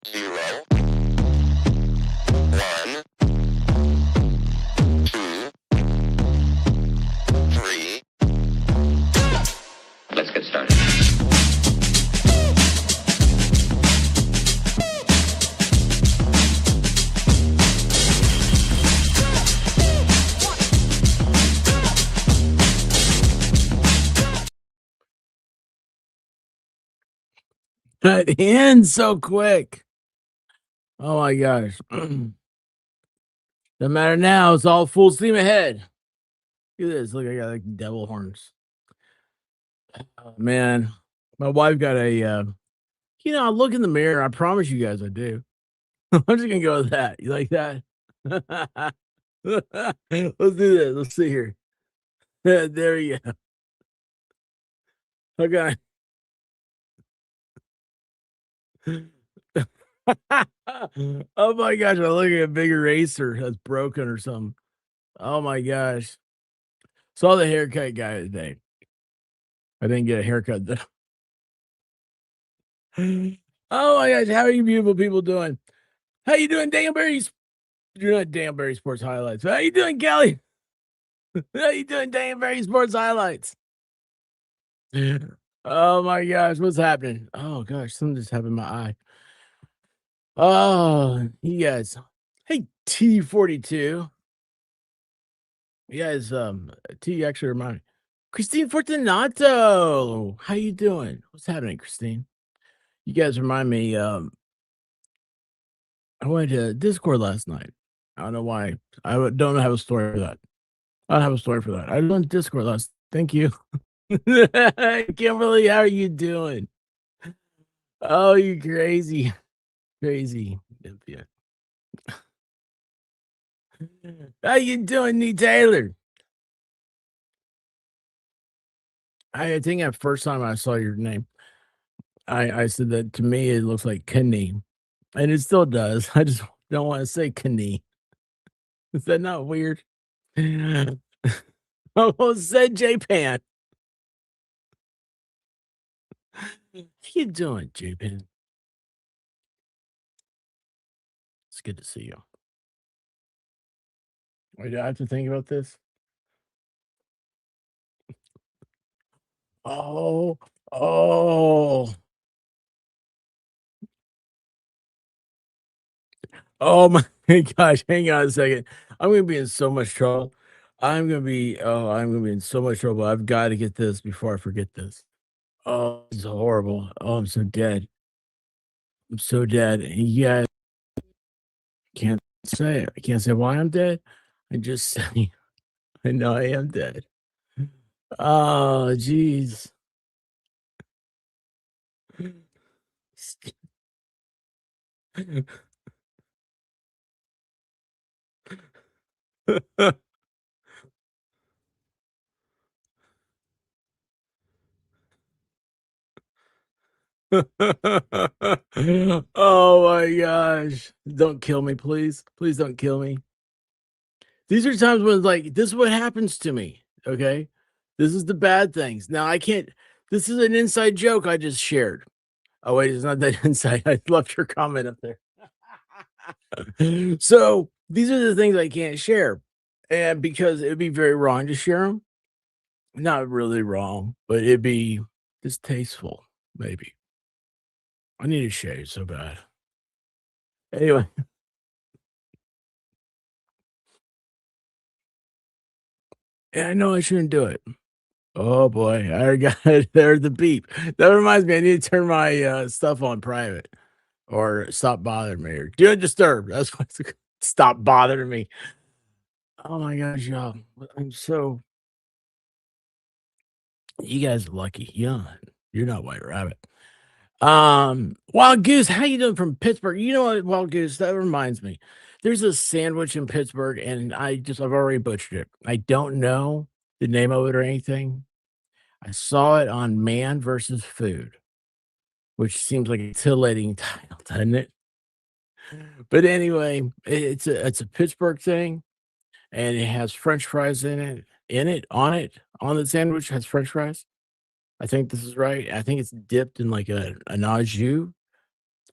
0, 1, 2, 3. Let's get started. That ends so quick. Oh my gosh. Doesn't matter now. It's all full steam ahead. Look at this. Look, I got like devil horns. Oh, man, my wife got a. I look in the mirror. I promise you guys, I do. I'm just gonna go with that. You like that? Let's do this. Let's see here. There you go. Okay. Oh my gosh, I look at a big eraser that's broken or something. Oh my gosh. Saw the haircut guy today. I didn't get a haircut though. Oh my gosh, how are you beautiful people doing? How you doing, Danbury's? You're not Danbury Sports Highlights. How you doing, Kelly? How you doing, Danbury Sports Highlights? Oh my gosh, what's happening? Oh gosh, something just happened in my eye. Oh, you guys. Hey, T42. You guys, T actually remind me. Christine Fortunato. How you doing? What's happening, Christine? You guys remind me, I went to Discord last night. I don't know why. Don't have a story for that. I don't have a story for that. I went to Discord last. Thank you. Kimberly, how are you doing? Oh, you crazy. Crazy. Yeah. How you doing, Nee Taylor? I think at first time I saw your name, I said that to me it looks like Kenny, and it still does. I just don't want to say Kenny. Is that not weird? I almost said J-Pan. How you doing, J-Pan? It's good to see you. Wait, do I have to think about this? Oh, oh, oh my gosh! Hang on a second. I'm gonna be in so much trouble. I'm gonna be in so much trouble. I've got to get this before I forget this. Oh, it's horrible. Oh, I'm so dead. I'm so dead. And you guys can't say it. I can't say why I'm dead. I just say I know I am dead. Oh, jeez. Oh my gosh. Don't kill me, please. Please don't kill me. These are times when like this is what happens to me. Okay. This is the bad things. Now I can't this is an inside joke I just shared. Oh wait, it's not that inside. I left your comment up there. So these are the things I can't share. And because it'd be very wrong to share them. Not really wrong, but it'd be distasteful, maybe. I need a shave so bad. Anyway, yeah, I know I shouldn't do it. Oh boy, I already got there's the beep. That reminds me, I need to turn my stuff on private or stop bothering me or do not disturb. That's what's stop bothering me. Oh my gosh, y'all. I'm so you guys are lucky. You're not White Rabbit. Wild Goose, how you doing from Pittsburgh? You know what, Wild Goose, that reminds me. There's a sandwich in Pittsburgh, and I've already butchered it. I don't know the name of it or anything. I saw it on Man versus Food, which seems like a titillating title, doesn't it? But anyway, it's a Pittsburgh thing, and it has French fries on the sandwich has French fries. I think this is right. I think it's dipped in like an au jus.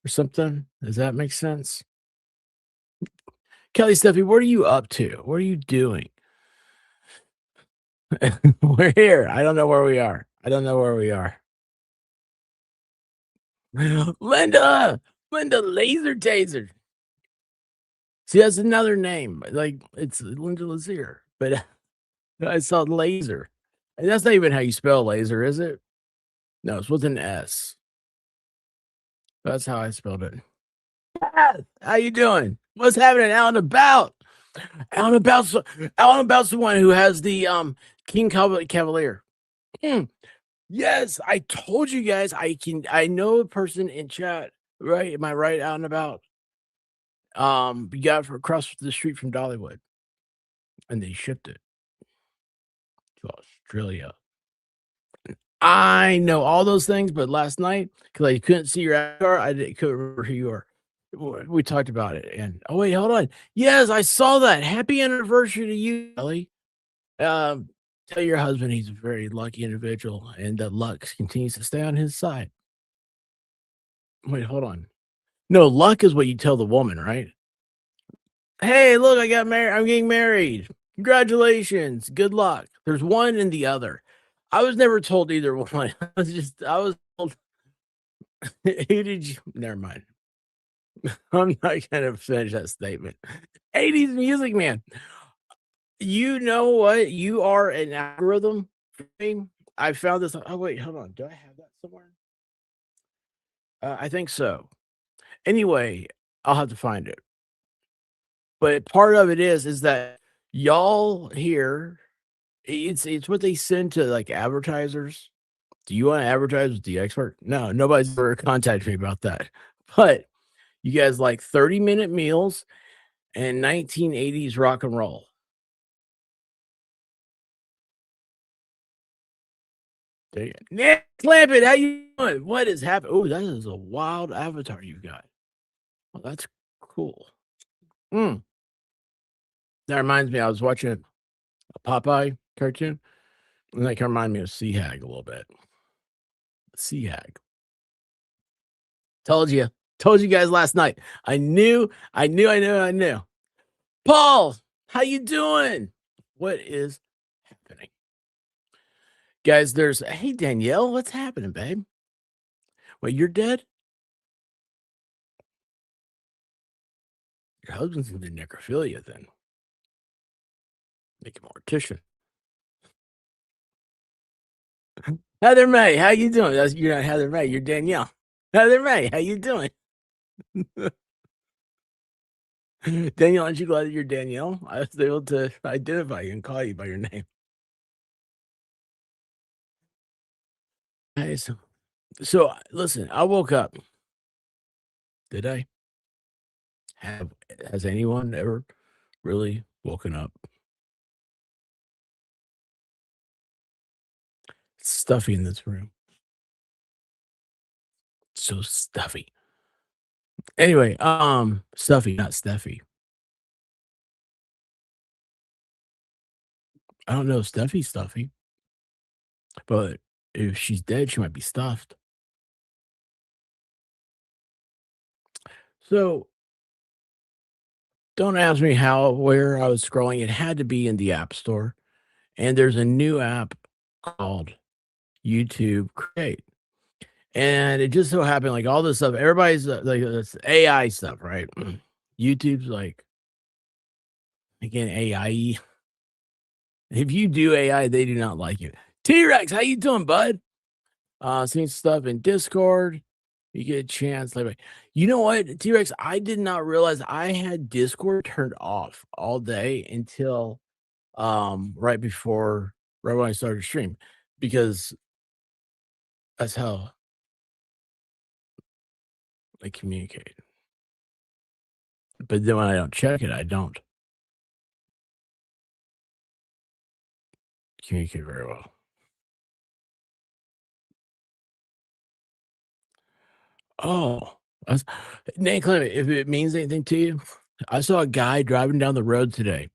or something. Does that make sense? Kelly Steffi, what are you up to? What are you doing? We're here. I don't know where we are. I don't know where we are. Linda! Linda Laser Taser. See, that's another name. Like, it's Linda Lazier, but I saw laser. And that's not even how you spell laser, is it? No, it's with an S. That's how I spelled it. Ah, how you doing? What's happening out and about? Out and about's out and about's the one who has the King Cavalier. Mm, yes, I told you guys I know a person in chat, right? Am I right? Out and about. We got it for across the street from Dollywood, and they shipped it to Australia. I know all those things, but last night, because I couldn't see your avatar, couldn't remember who you are. We talked about it, and oh wait, hold on. Yes, I saw that. Happy anniversary to you, Ellie. Um, tell your husband he's a very lucky individual, and that luck continues to stay on his side. Wait, hold on. No, luck is what you tell the woman, right? Hey, look, I got married. I'm getting married. Congratulations. Good luck. There's one and the other. I was never told either one. I was told, who did you? Never mind. I'm not going to finish that statement. 80s music, man. You know what? You are an algorithm for me. I found this. Oh, wait, hold on. Do I have that somewhere? I think so. Anyway, I'll have to find it. But part of it is that y'all here, it's what they send to like advertisers. Do you want to advertise with the expert? No, nobody's ever contacted me about that. But you guys like 30-minute meals and 1980s rock and roll. There you go. Nick Clampett, how you doing? What is happening? Oh, that is a wild avatar you got. Well, that's cool. Mm. That reminds me, I was watching a Popeye cartoon, and that can remind me of Sea Hag a little bit. Sea Hag. Told you. Told you guys last night. I knew. Paul, how you doing? What is happening? Guys, hey Danielle, what's happening, babe? Wait, you're dead? Your husband's into necrophilia then. Make him a mortician. Heather May, how you doing? You're not Heather May, you're Danielle. Heather May, how you doing? Danielle, aren't you glad that you're Danielle? I was able to identify you and call you by your name. Hey, so listen, I woke up. Did I? Has anyone ever really woken up? It's stuffy in this room. So stuffy. Anyway, stuffy, not Steffi. I don't know if Steffi's stuffy, but if she's dead, she might be stuffed. So don't ask me where I was scrolling. It had to be in the App Store. And there's a new app called YouTube Create. And it just so happened, like all this stuff, everybody's like this AI stuff, right? YouTube's like, again, AI. If you do AI, they do not like you. T-Rex, how you doing, bud? Seeing stuff in Discord. You get a chance. Like, you know what, T-Rex, I did not realize I had Discord turned off all day until right when I started stream, because that's how I communicate. But then when I don't check it, I don't communicate very well. Oh, that's Nate Clement, if it means anything to you, I saw a guy driving down the road today,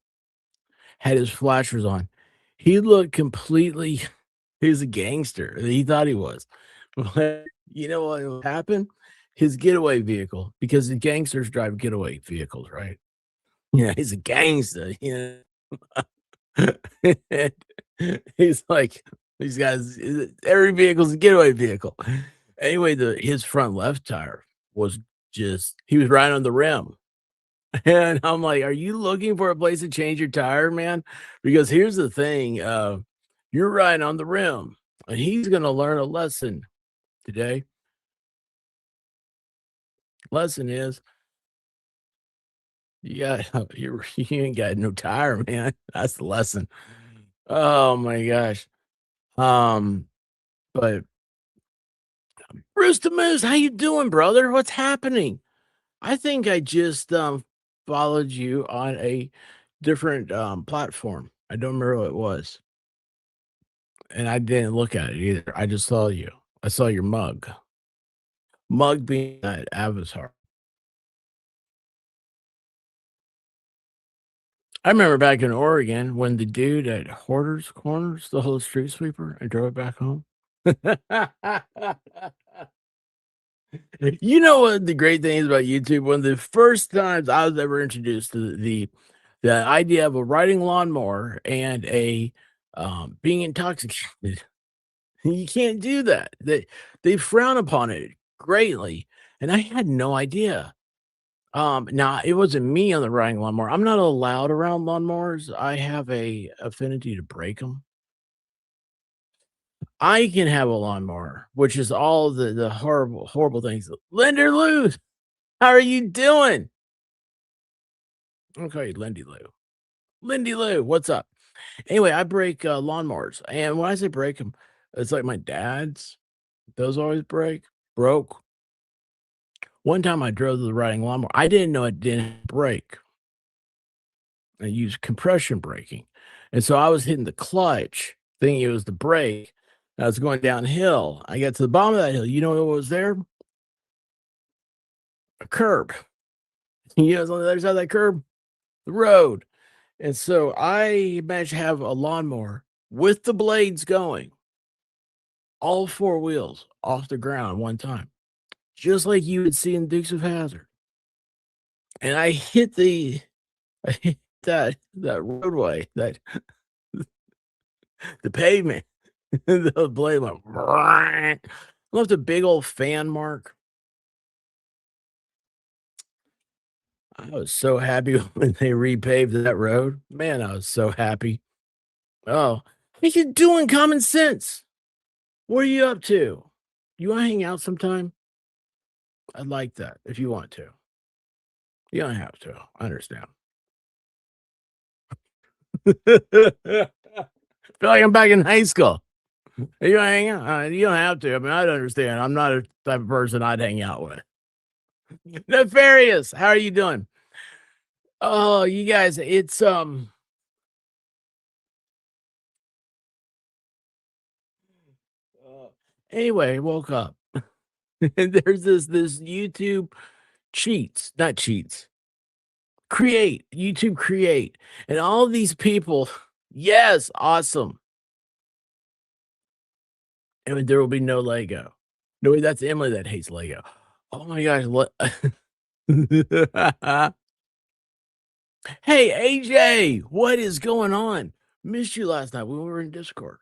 had his flashers on. He looked completely he was a gangster. He thought he was. But you know what happened? his getaway vehicle because the gangsters drive getaway vehicles, right? Yeah, he's a gangster, you know? And he's like, these guys, every vehicle's a getaway vehicle. Anyway, his front left tire was just he was right on the rim. And I'm like, "Are you looking for a place to change your tire, man? Because here's the thing, you're right on the rim, and he's gonna learn a lesson today. Lesson is you got you ain't got no tire, man. That's the lesson. Oh my gosh. Um, but Rooster Moose, how you doing, brother? What's happening? I think I just followed you on a different platform. I don't remember what it was. And I didn't look at it either. I just saw you. I saw your mug. Mug being that avatar. I remember back in Oregon when the dude at Hoarders Corners, the whole street sweeper, I drove back home. You know what the great thing is about YouTube? One of the first times I was ever introduced to the idea of a riding lawnmower and a being intoxicated. You can't do that. They frown upon it greatly, and I had no idea. Now it wasn't me on the riding lawnmower. I'm not allowed around lawnmowers. I have a affinity to break them. I can have a lawnmower, which is all the horrible things. Linder Lou, how are you doing? Okay, Lindy Lou. Lindy Lou, what's up? Anyway, I break lawnmowers, and when I say break them, it's like my dad's. Those always broke. One time I drove the riding lawnmower. I didn't know it didn't break. I used compression braking. And so I was hitting the clutch, thinking it was the brake. I was going downhill. I got to the bottom of that hill. You know what was there? A curb. You know what's on the other side of that curb? The road. And so I managed to have a lawnmower with the blades going, all four wheels off the ground one time, just like you would see in Dukes of Hazzard. And I hit I hit that roadway, the pavement. The blade went left a big old fan mark. I was so happy when they repaved that road. Man, I was so happy. Oh, what you doing, common sense? What are you up to? You wanna hang out sometime? I'd like that if you want to. You don't have to. I understand. Feel like I'm back in high school. You wanna hang out? You don't have to. I mean, I'd understand. I'm not a type of person I'd hang out with. Nefarious, how are you doing? Oh, you guys, it's uh, anyway, woke up. And there's this YouTube cheats, not cheats, create, YouTube create. And all these people, yes, awesome. And there will be no Lego. No, wait, that's Emily that hates Lego. Oh my gosh. Hey, AJ, what is going on? Missed you last night when we were in Discord.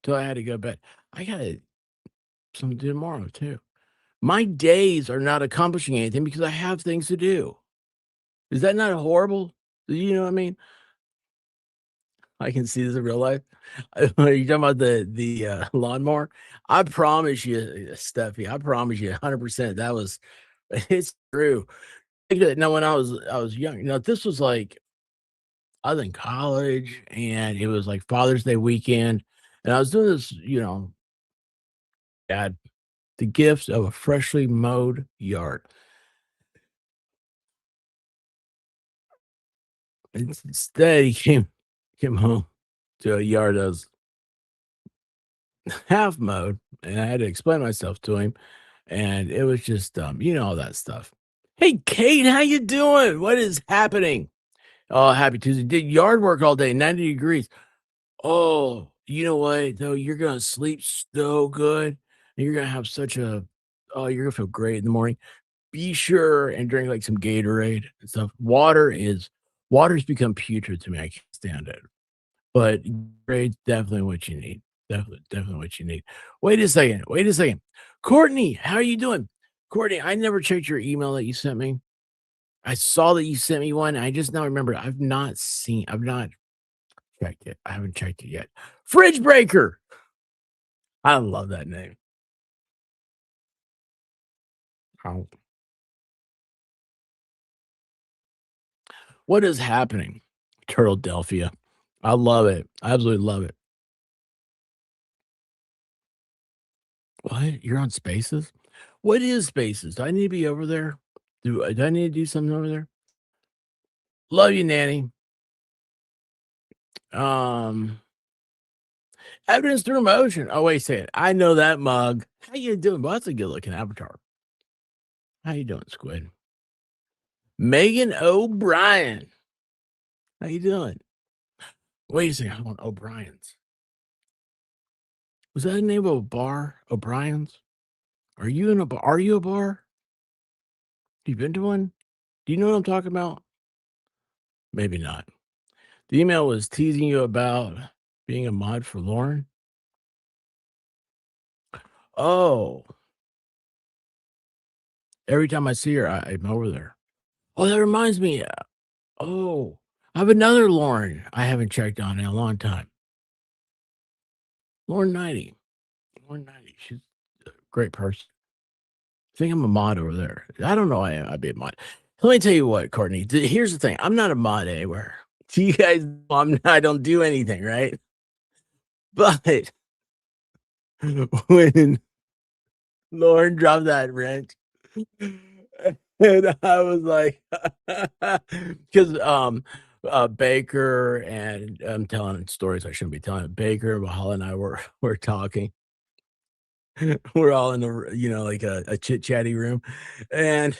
Till I had to go to bed. I got something to do tomorrow too. My days are not accomplishing anything because I have things to do. Is that not horrible? You know what I mean? I can see this in real life. Are you talking about the lawnmower? I promise you, Steffi, I promise you 100% that was it's true. Now, when I was young, this was like I was in college and it was like Father's Day weekend, and I was doing this, dad, the gifts of a freshly mowed yard. Instead, he came home to a yard that was half mowed, and I had to explain myself to him, and it was just, all that stuff. Hey, Kate, how you doing? What is happening? Oh, happy Tuesday. Did yard work all day, 90 degrees. Oh, you know what, though? You're gonna sleep so good and you're gonna have such a you're gonna feel great in the morning. Be sure and drink, like, some Gatorade and stuff. Water's become putrid to me, I can't stand it, but Gatorade's definitely what you need. Definitely what you need. Wait a second. Courtney, how are you doing? Courtney, I never checked your email that you sent me. I saw that you sent me one, I just now remember I've not checked it. I haven't checked it yet. Fridge Breaker! I love that name. Oh. What is happening? Turtledelphia. I love it. I absolutely love it. What? You're on Spaces? What is Spaces? Do I need to be over there? Do I need to do something over there? Love you, Nanny. Um, Evidence through emotion. Oh, wait a second. I know that mug. How you doing? Well, that's a good looking avatar. How you doing, Squid? Megan O'Brien. How you doing? Wait a second. I want O'Brien's. Was that the name of a bar? O'Brien's? Are you in a bar? Are you a bar? You been to one? Do you know what I'm talking about? Maybe not. The email was teasing you about being a mod for Lauren. Oh, every time I see her, I'm over there. Oh, that reminds me. Oh, I have another Lauren I haven't checked on in a long time. Lauren 90. Lauren 90. She's a great person. I think I'm a mod over there. I don't know. I'd be a mod. Let me tell you what, Courtney. Here's the thing. I'm not a mod anywhere. Do you guys know I don't do anything, right? But when Lauren dropped that wrench, and I was like, because Baker and I'm telling stories I shouldn't be telling. Baker, Valhalla, and I were talking. We're all in like a chit chatty room, and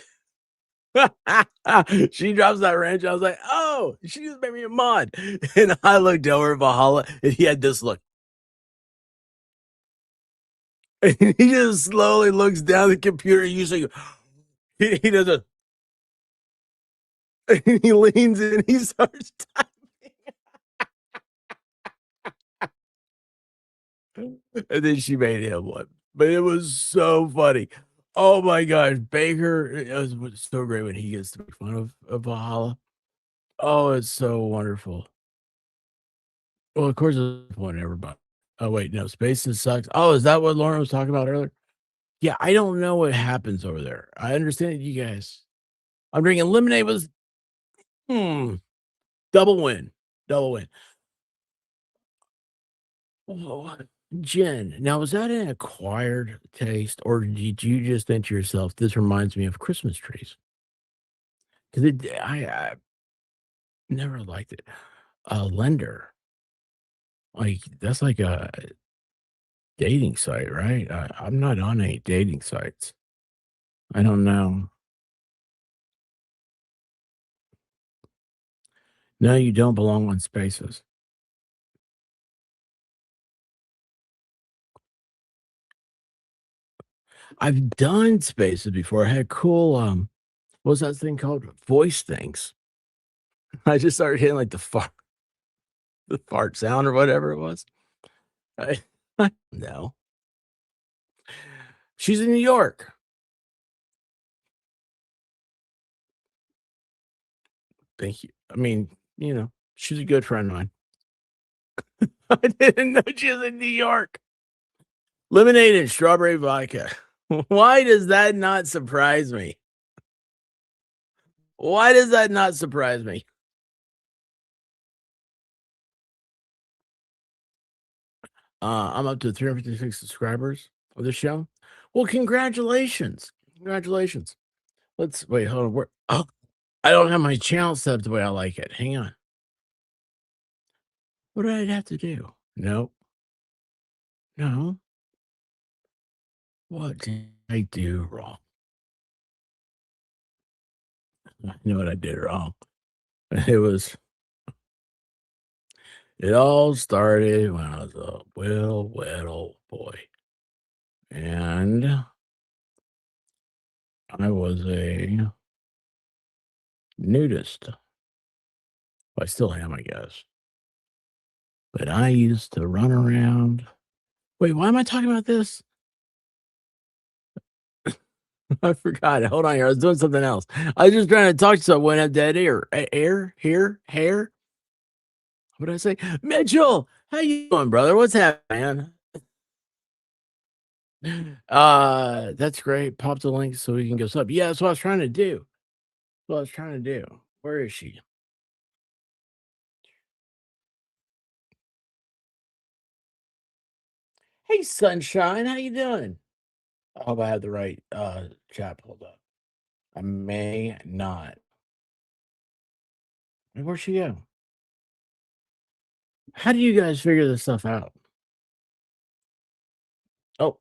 she drops that wrench. I was like, oh, she just made me a mod, and I looked over at Valhalla, and he had this look. And he just slowly looks down the computer using. He does a. And he leans in. He starts and then she made him one. But it was so funny. Oh my gosh, Baker, it was so great when he gets to make fun of Valhalla. Oh, it's so wonderful. Well, of course, it's one everybody. Oh wait, no, Spaces sucks. Oh, is that what Lauren was talking about earlier? Yeah, I don't know what happens over there. I understand you guys. I'm drinking lemonade with hmm, double win, double win. Oh, Jen, now was that an acquired taste, or did you just think to yourself, "This reminds me of Christmas trees"? 'Cause I never liked it. Lender, like, that's like a dating site, right? I'm not on any dating sites. I don't know. No, you don't belong on Spaces. I've done Spaces before. I had cool, what was that thing called? Voice things. I just started hitting, like, the fart sound or whatever it was. I I no. She's in New York. Thank you. I mean, she's a good friend of mine. I didn't know she was in New York. Lemonade and strawberry vodka. Why does that not surprise me? Why does that not surprise me? I'm up to 356 subscribers of the show. Well, congratulations. Congratulations. Let's wait, hold on. I don't have my channel set up the way I like it. Hang on. What did I have to do? No, no. What did I do wrong? I know what I did wrong. It was it all started when I was a little boy. and I was a nudist. I still am, I guess. But I used to run around. Wait, why am I talking about this? I forgot. Hold on here. I was doing something else. I was just trying to talk to someone at dead air. Air, here, hair. What did I say? Mitchell, how you doing, brother? What's happening, man? That's great. Pop the link so we can go sub. Yeah, that's what I was trying to do. That's what I was trying to do. Where is she? Hey, sunshine, how you doing? I hope I have the right chat pulled up. I may not. Where'd she go? How do you guys figure this stuff out? Oh,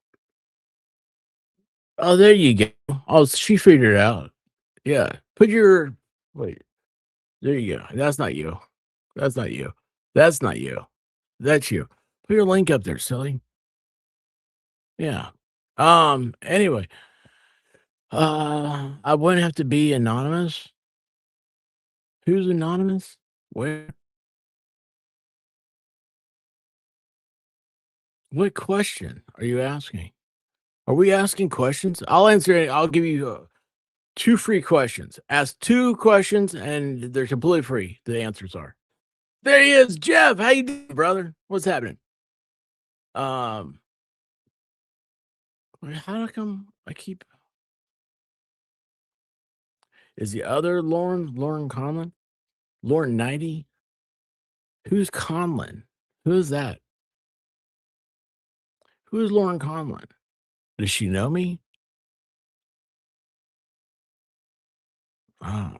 oh, there you go. Oh, she figured it out. Yeah. Put your wait. There you go. That's not you. That's not you. That's not you. That's you. Put your link up there, silly. Yeah. Anyway, I wouldn't have to be anonymous. Who's anonymous? Where? What question are you asking? Are we asking questions? I'll answer it. I'll give you 2 free questions. Ask 2 questions, and they're completely free. The answers are. There he is, Jeff. How you doing, brother? What's happening? Um, how come I keep? Is the other Lauren Conlon? Lauren 90? Who's Conlon? Who is that? Who is Lauren Conlon? Does she know me? Oh.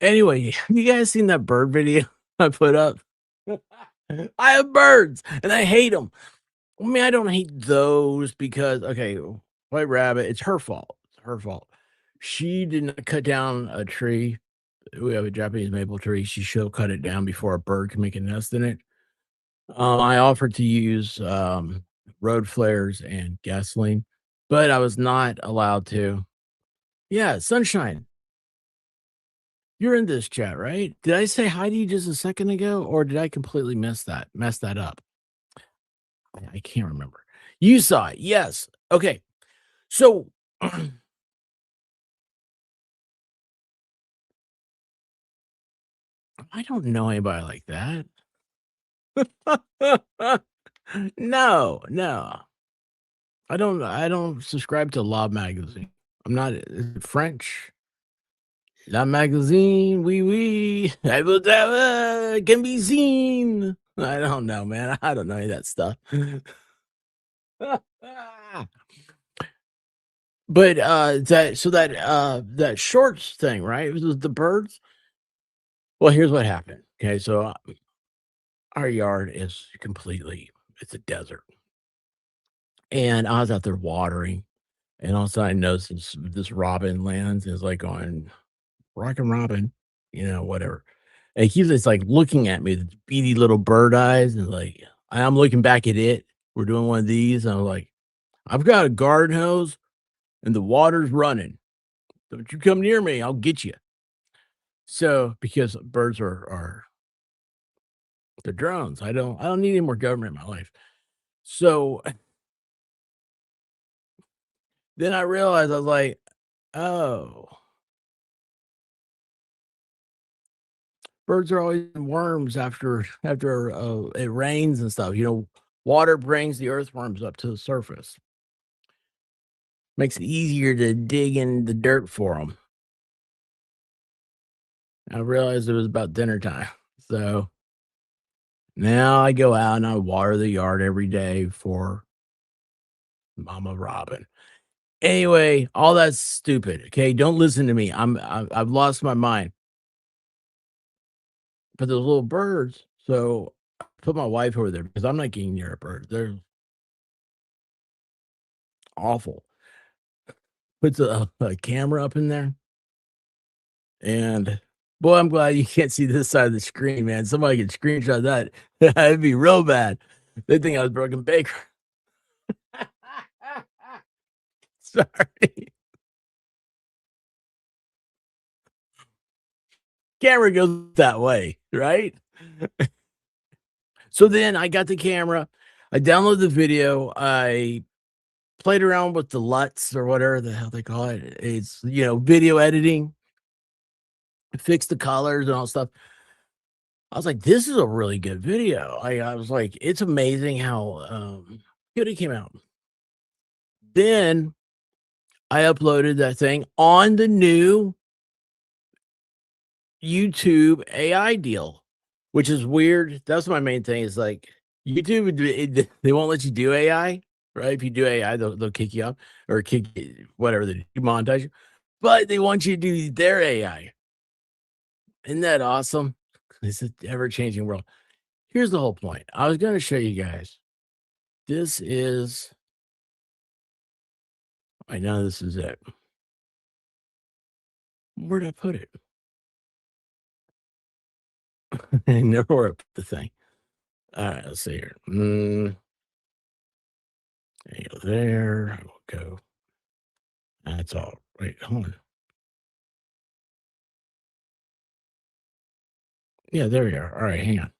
Anyway, have you guys seen that bird video I put up? I have birds and I hate them. I mean, I don't hate those because okay, White Rabbit, it's her fault. It's her fault. She did not cut down a tree. We have a Japanese maple tree. She should have cut it down before a bird can make a nest in it. I offered to use road flares and gasoline, but I was not allowed to. Yeah, sunshine. You're in this chat, right? Did I say hi to you just a second ago, or did I completely mess that up? I can't remember. You saw it, yes. Okay, so I don't know anybody like that. No, no. I don't subscribe to Law Magazine. I'm not is it French. La Magazine, oui, oui. I will can be seen. I don't know, man. I don't know any of that stuff. But that shorts thing, right? It was the birds. Well, here's what happened. Okay, so our yard is completely it's a desert. And I was out there watering, and all of a sudden I noticed this robin lands and is like going, Rockin' Robin, whatever. And he keeps just like looking at me, with beady little bird eyes, and like I'm looking back at it. We're doing one of these, and I'm like, I've got a garden hose and the water's running. Don't you come near me, I'll get you. So because birds are they're drones. I don't need any more government in my life. So then I realized I was like, oh, birds are always in worms after it rains and stuff. Water brings the earthworms up to the surface. Makes it easier to dig in the dirt for them. I realized it was about dinner time. So now I go out and I water the yard every day for Mama Robin. Anyway, all that's stupid. Okay, don't listen to me. I've lost my mind. But those little birds, so I put my wife over there because I'm not getting near a bird. They're awful. Puts a camera up in there, and boy, I'm glad you can't see this side of the screen, man. Somebody could screenshot that. That'd be real bad. They think I was Broken Baker. Sorry. Camera goes that way, right? So then I got the camera, I downloaded the video, I played around with the LUTs or whatever the hell they call it. It's, video editing, fix the colors and all stuff. I was like, "This is a really good video." I was like, "It's amazing how, good it came out." Then I uploaded that thing on the new YouTube AI deal, which is weird. That's my main thing is, like, YouTube, they won't let you do AI, right? If you do AI, they'll kick you off or kick whatever, they demonetize you, but they want you to do their AI. Isn't that awesome? It's an ever-changing world. Here's the whole point. I was gonna show you guys. This is I know this is it. Where'd I put it? I never where I put the thing. Alright, let's see here. There you go there. I will go. That's all. Wait, hold on. Yeah, there we are. Alright, hang on.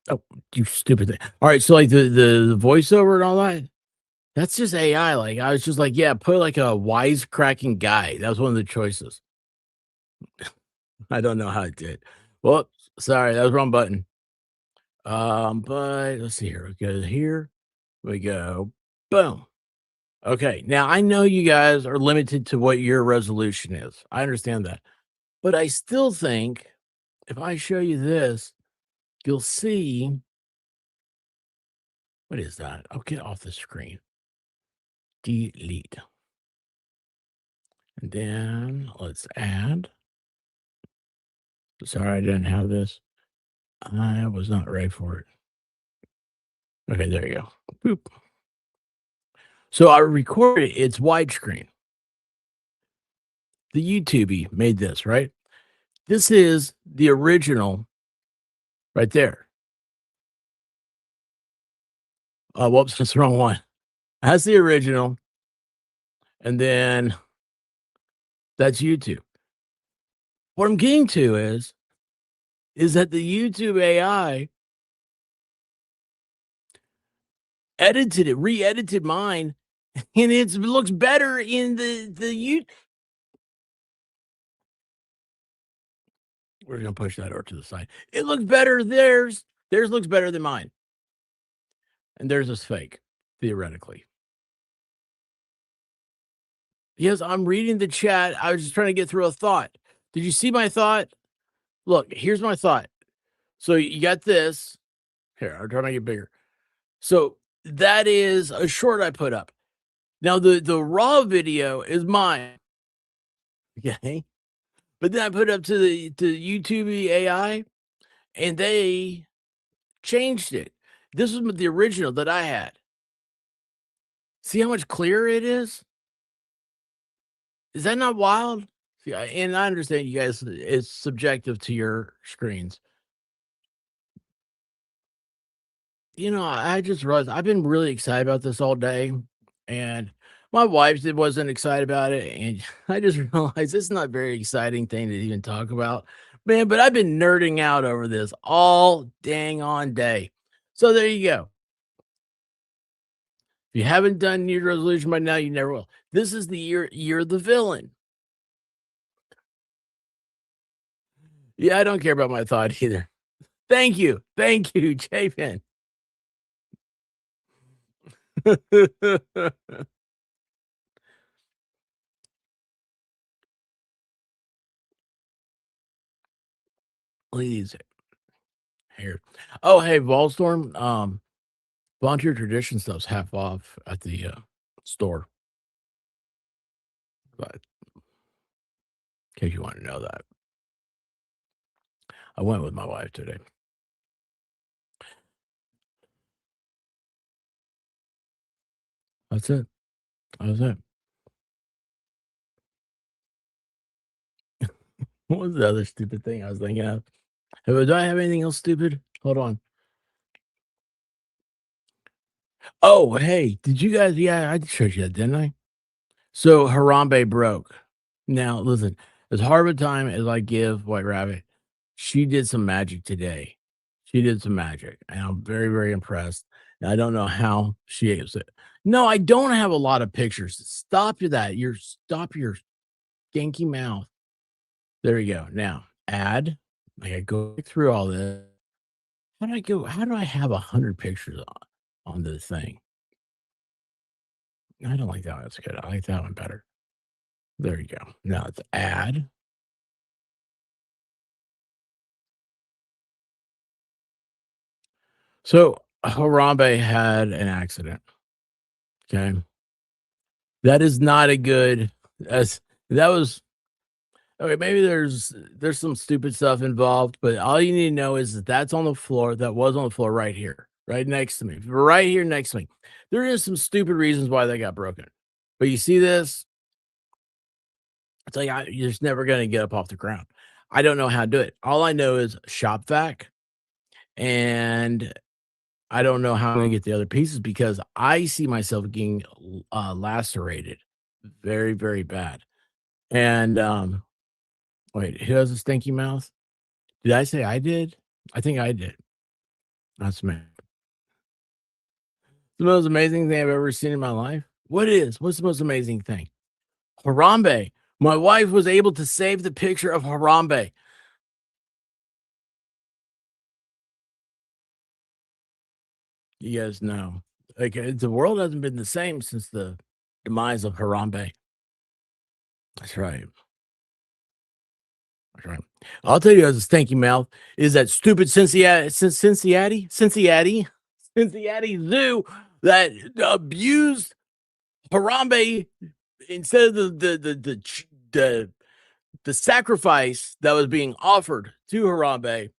Oh, you stupid thing. Alright, so, like, the voiceover and all that, that's just AI, like, I was just like, "Yeah, put, like, a wisecracking guy." That was one of the choices. I don't know how it did. Well, sorry, that was wrong button. But let's see here. We go here. We go. Boom. Okay. Now I know you guys are limited to what your resolution is. I understand that. But I still think if I show you this, you'll see what is that? I'll get off the screen. Delete. And then let's add. Sorry, I didn't have this. I was not ready for it. Okay, there you go. Boop. So I recorded it. It's widescreen. The YouTube made this, right? This is the original right there. Whoops, that's the wrong one. That's the original, and then that's YouTube. What I'm getting to is that the YouTube AI edited it, re-edited mine, and it looks better in the you. We're gonna push that over to the side. It looks better. Theirs looks better than mine, and theirs is fake, theoretically. Yes, I'm reading the chat. I was just trying to get through a thought. Did you see my thought? Look, here's my thought. So you got this. Here, I'm trying to make it bigger. So that is a short I put up. Now the raw video is mine. Okay. But then I put it up to the YouTube AI and they changed it. This was the original that I had. See how much clearer it is? Is that not wild? See, and I understand you guys, it's subjective to your screens. I just realized I've been really excited about this all day, and my wife wasn't excited about it, and I just realized it's not a very exciting thing to even talk about, man. But I've been nerding out over this all dang on day. So there you go. If you haven't done New Year's resolution by now, you never will. This is the year of the villain. Yeah, I don't care about my thought either. Thank you, Chapin. Please here. Oh, hey, Volstorm. Volunteer Tradition stuff's half off at the, store, but in case you wanna know that. I went with my wife today. That's it. That was it. What was the other stupid thing I was thinking of? Hey, do I have anything else stupid? Hold on. Oh, hey, did you guys yeah, I showed you that, didn't I? So Harambe broke. Now, listen, as hard of a time as I give White Rabbit, she did some magic today. She did some magic, and I'm very, very impressed. And I don't know how she is it. No, I don't have a lot of pictures. Stop your stinky mouth. There you go. Now, add. I gotta go through all this. How do I have 100 pictures on this thing? I don't like that one. That's good. I like that one better. There you go. Now it's add. So Harambe had an accident. Okay. That is not a good as that was okay. Maybe there's some stupid stuff involved, but all you need to know is that that's on the floor. That was on the floor right here, right next to me, right here next to me. There is some stupid reasons why they got broken. But you see this, it's like you're just never gonna get up off the ground. I don't know how to do it. All I know is shop vac, and I don't know how I'm gonna get the other pieces because I see myself getting lacerated very, very bad. And wait, who has a stinky mouth? Did I say I did? I think I did. That's me. The most amazing thing I've ever seen in my life. What is? What's the most amazing thing? Harambe. My wife was able to save the picture of Harambe. You guys know, like the world hasn't been the same since the demise of Harambe. That's right. That's right. I'll tell you, as a stanky mouth is that stupid Cincinnati Zoo that abused Harambe instead of the sacrifice that was being offered to Harambe,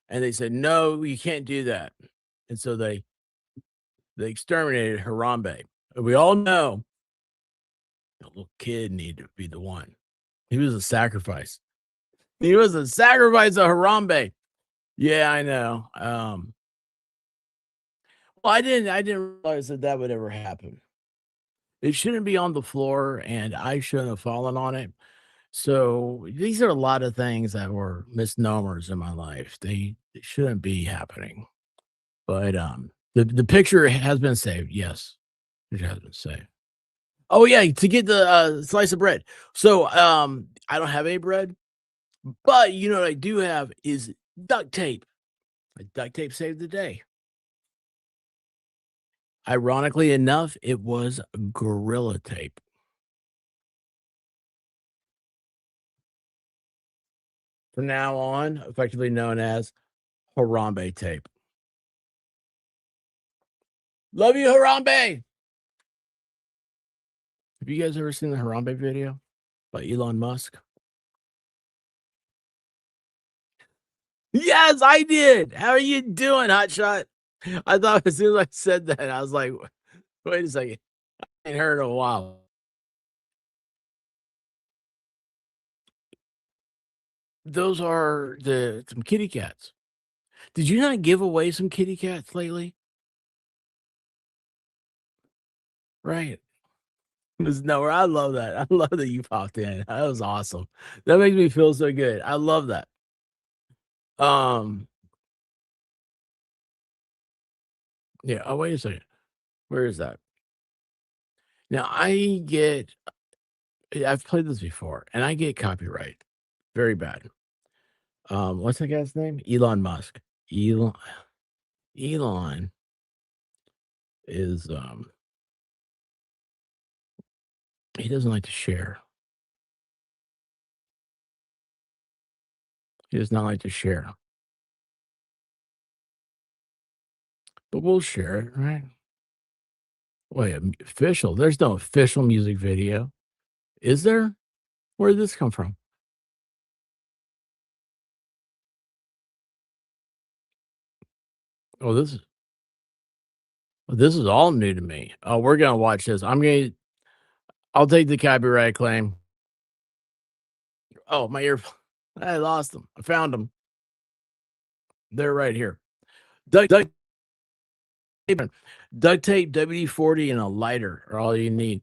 and they said no, you can't do that, and so they exterminated Harambe. And we all know the little kid needed to be the one. He was a sacrifice. He was a sacrifice of Harambe. Yeah, I know. Well, I didn't realize that that would ever happen. It shouldn't be on the floor, and I shouldn't have fallen on it. So these are a lot of things that were misnomers in my life. They shouldn't be happening. But the picture has been saved. Yes, it has been saved. Oh yeah, to get the slice of bread. So I don't have any bread, but you know what I do have is duct tape. Duct tape saved the day. Ironically enough, it was Gorilla Tape. From now on, effectively known as Harambe Tape. Love you, Harambe! Have you guys ever seen the Harambe video by Elon Musk? Yes, I did. How are you doing, hotshot? I thought as soon as I said that, I was like, wait a second. I ain't heard in a while. Those are the some kitty cats. Did you not give away some kitty cats lately? Right. No, I love that. I love that you popped in. That was awesome. That makes me feel so good. I love that. Um, yeah. Oh, wait a second. Where is that? Now I've played this before and I get copyright very bad. What's that guy's name? Elon Musk. Elon Elon is he doesn't like to share. He does not like to share. But we'll share it, right? Wait, official. There's no official music video. Is there? Where did this come from? Oh, this is all new to me. Oh, we're gonna watch this. I'll take the copyright claim. Oh, my ear I lost them. I found them. They're right here. Duck, duck, Duct tape, WD-40, and a lighter are all you need.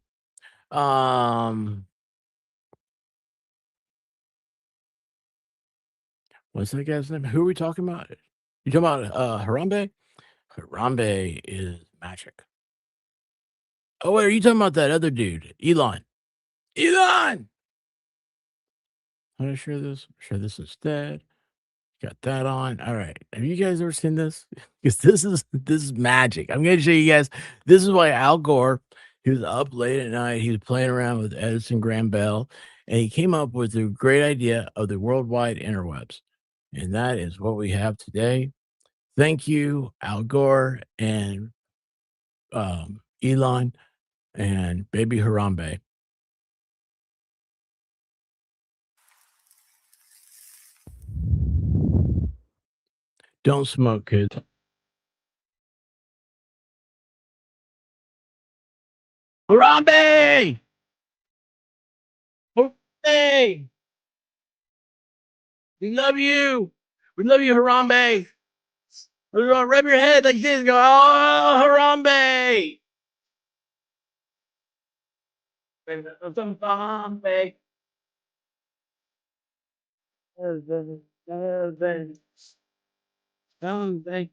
Um, what's that guy's name? Who are we talking about? You talking about, Harambe? Harambe is magic. Oh, wait, are you talking about that other dude, Elon? Elon! How do I share this? Share this instead. Got that on. All right. Have you guys ever seen this? Because this is magic. I'm gonna show you guys. This is why Al Gore, he was up late at night. He was playing around with Edison Graham Bell, and he came up with the great idea of the worldwide interwebs. And that is what we have today. Thank you, Al Gore and Elon and Baby Harambe. Don't smoke, kids. Harambe! Harambe! We love you. We love you, Harambe. We're gonna rub your head like this. Go, oh, Harambe. Harambe. Harambe.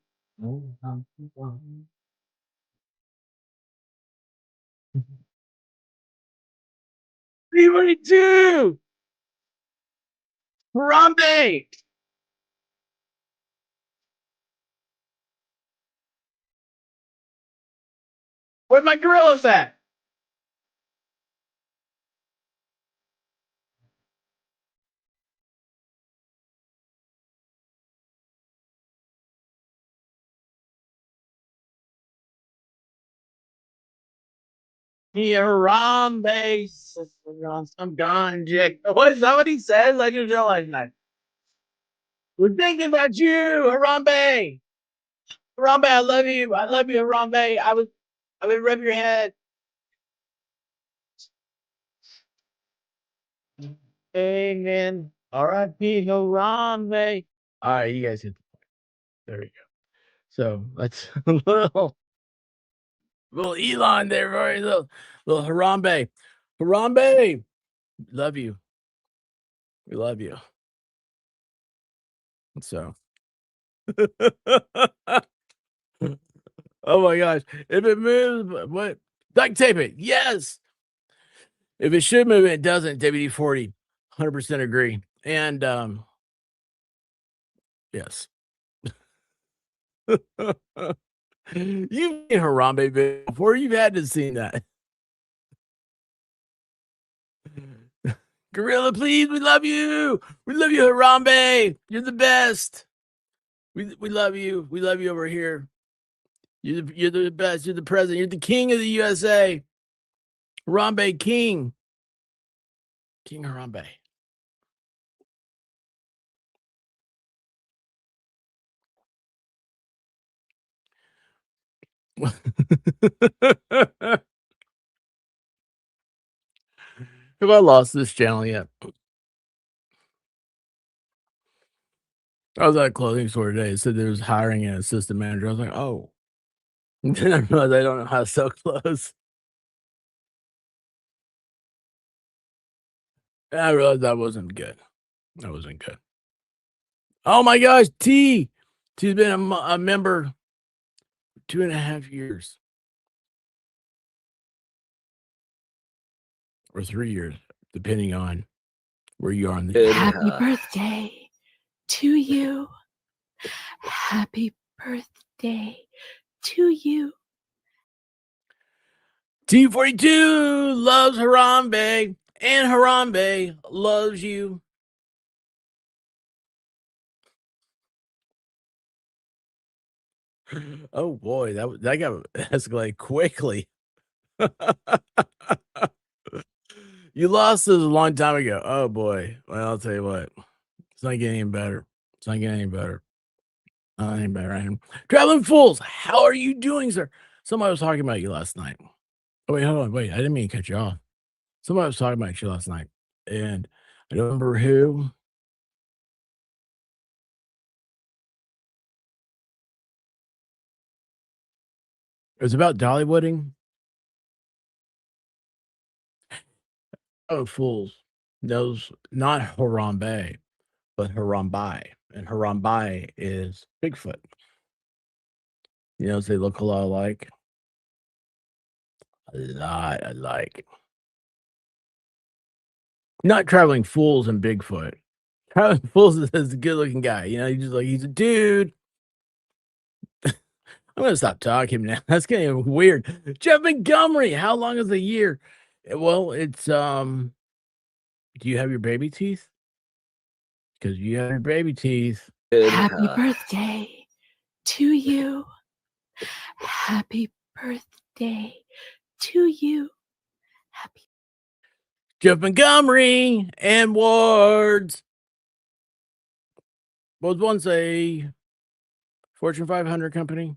342. Harambe. Where my gorillas at? Harambe. I'm gone, Jake. What is that? What he said? Like you know, like that. We're thinking about you, Harambe. Harambe, I love you. I love you, Harambe. I would rub your head. Amen. R.I.P. Harambe. All right, you guys hit. There we go. So that's a little Elon there, very little Harambe. Harambe, love you. We love you. So, oh my gosh, if it moves, what? Duct tape it. Yes. If it should move, it doesn't. WD-40. 100% agree. And yes. You've seen Harambe before. You've had to see that. Gorilla, please, we love you. We love you, Harambe. You're the best. We love you. We love you over here. You're the best. You're the president. You're the king of the USA. Harambe King. King Harambe. Have I lost this channel yet? I was at a clothing store today. It said there was hiring an assistant manager. I was like, oh. And then I realized I don't know how to sell clothes. And I realized that wasn't good. That wasn't good. Oh my gosh, T. T's been a member 2.5 years or 3 years, depending on where you are in the Happy birthday to you. Happy birthday to you. T42 loves Harambe, and Harambe loves you. Oh boy, that got escalated quickly. You lost this a long time ago. Oh boy. Well, I'll tell you what. It's not getting any better. It's not getting any better. Not any better. Traveling fools, how are you doing, sir? Somebody was talking about you last night. Oh wait, hold on. Wait, I didn't mean to cut you off. Somebody was talking about you last night, and I don't remember who. It was about Dollywooding. Oh, fools. Those not Harambe, but Harambe. And Harambe is Bigfoot. You know, they look a lot alike. A lot alike. Not traveling fools and Bigfoot. Traveling fools is a good looking guy. You know, he's just like he's a dude. I'm gonna stop talking now. That's getting weird. Jeff Montgomery, how long is a year? Well, it's do you have your baby teeth? Because you have your baby teeth. Happy birthday to you. Happy birthday to you. Happy. Jeff Montgomery and Wards was once a Fortune 500 company,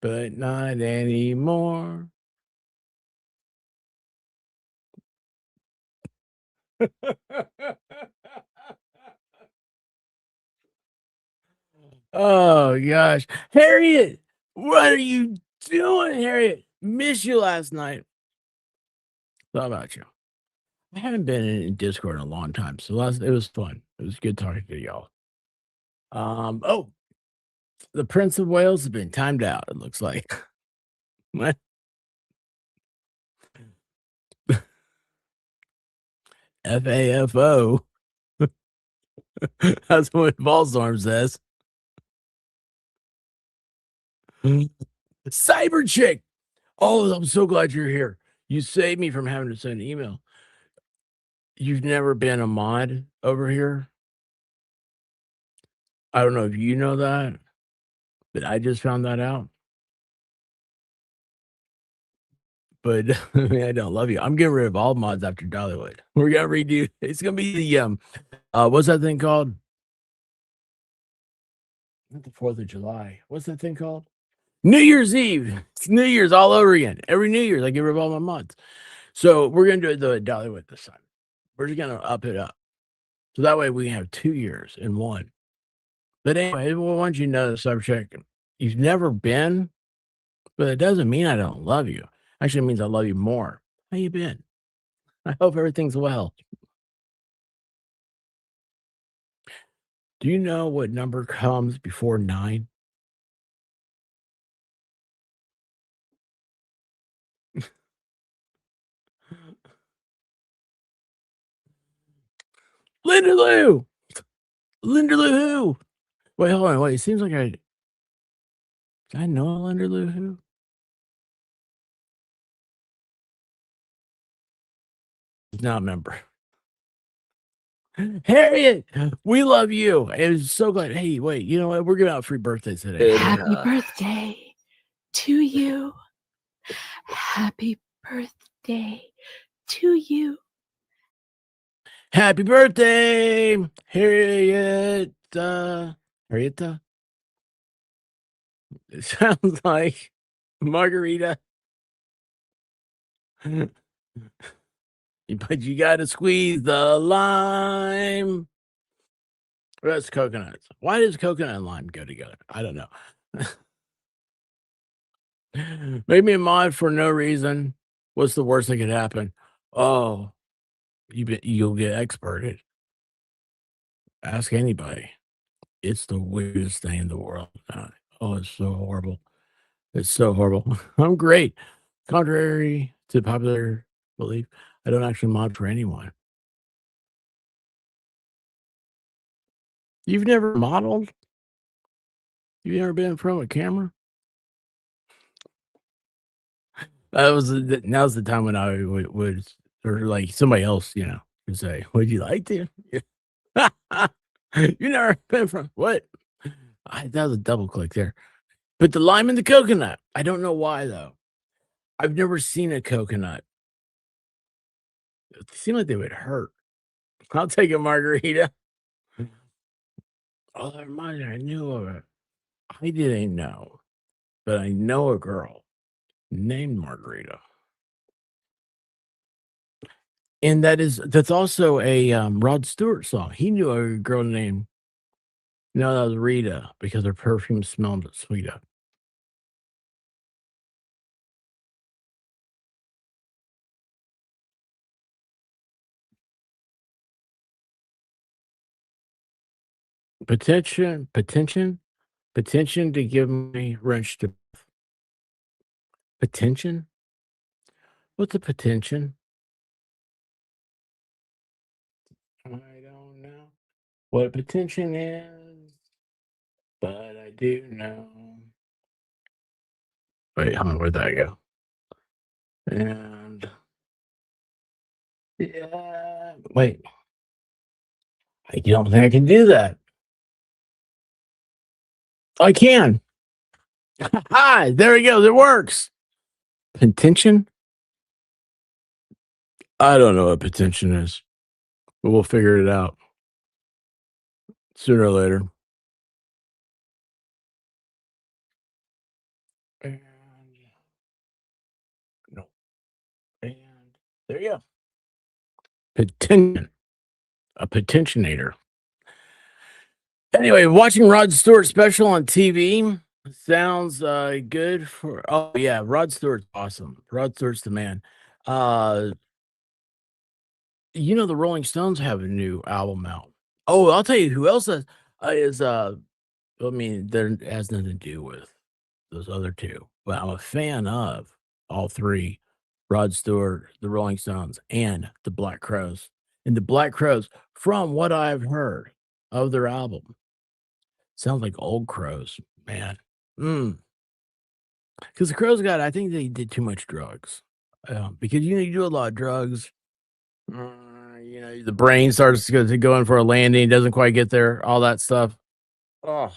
but not anymore. Oh gosh, Harriet, what are you doing, Harriet? Missed you last night. Thought about you. I haven't been in Discord in a long time, so it was fun. It was good talking to y'all. Oh, the Prince of Wales has been timed out. It looks like. What? FAFO. That's what Ballstorm says. Cyber Chick. Oh, I'm so glad you're here. You saved me from having to send an email. You've never been a mod over here? I don't know if you know that, but I just found that out. But I mean, I don't love you. I'm getting rid of all mods after Dollywood. We're gonna redo. It's gonna be the what's that thing called? Not the 4th of July. What's that thing called? New Year's Eve. It's New Year's all over again. Every New Year's, I get rid of all my mods. So we're gonna do it the Dollywood this time. We're just gonna up it up. So that way we can have 2 years in one. But anyway, well, once you know the subject, you've never been, but it doesn't mean I don't love you. Actually, it means I love you more. How you been? I hope everything's well. Do you know what number comes before 9? Linda Lou! Linda Lou who? Wait, hold on. Wait, it seems like I know Linda Lou who? Not a member. Harriet, we love you. It was so glad. Hey, wait, you know what? We're giving out free birthdays today. Happy birthday to you. Happy birthday to you. Happy birthday, Harriet. Harrieta? It sounds like margarita. But you gotta squeeze the lime. That's coconuts. Why does coconut and lime go together? I don't know. Make me a mod for no reason. What's the worst that could happen? Oh, you'll get experted. Ask anybody. It's the weirdest thing in the world. Oh, it's so horrible. It's so horrible. I'm great. Contrary to popular belief, I don't actually mod for anyone. You've never modeled? You've never been in front of a camera? Now's the time when I would or like somebody else, you know, would say, "Would you like to?" You never been from what? That was a double click there. But the lime and the coconut. I don't know why though. I've never seen a coconut. It seemed like they would hurt. I'll take a margarita. Oh, that reminds me, I knew of it. I didn't know, but I know a girl named Margarita. And that's also a Rod Stewart song. He knew a girl named No, that was Rita because her perfume smelled sweeter. Petition to give me wrench to petition? What's a petition? I don't know what a petition is, but I do know. Wait, hold on, where'd that go? And yeah, wait, I don't think I can do that. I can. Hi, there we go. It works. Petition? I don't know what petition is, but we'll figure it out sooner or later. And no, and there you go. Petition, a petitionator. Anyway, watching Rod Stewart special on TV sounds good for. Oh yeah, Rod Stewart's awesome. Rod Stewart's the man. Uh, the Rolling Stones have a new album out. Oh, I'll tell you who else is. I mean, there has nothing to do with those other two, but I'm a fan of all three: Rod Stewart, the Rolling Stones, and the Black Crowes. And the Black Crowes, from what I've heard of their album, sounds like old Crows, man. Because the Crows I think they did too much drugs. Because you do a lot of drugs. The brain starts to go in for a landing, doesn't quite get there, all that stuff. Oh,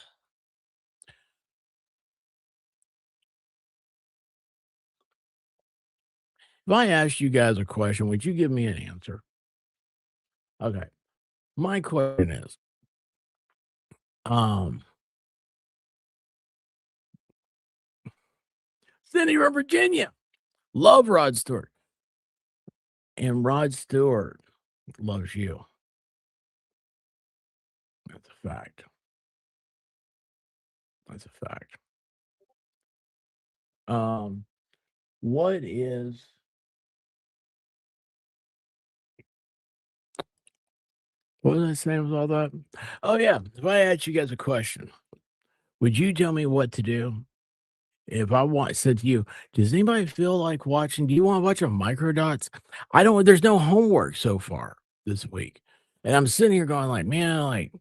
if I asked you guys a question, would you give me an answer? Okay. My question is, um, Cindy from Virginia, love Rod Stewart, and Rod Stewart loves you. That's a fact. That's a fact. Um, what is what was I saying with all that? Oh yeah, if I asked you guys a question, would you tell me what to do? If I said to you, does anybody feel like watching? Do you want to watch a Microdots? I don't. There's no homework so far this week, and I'm sitting here going like, man, like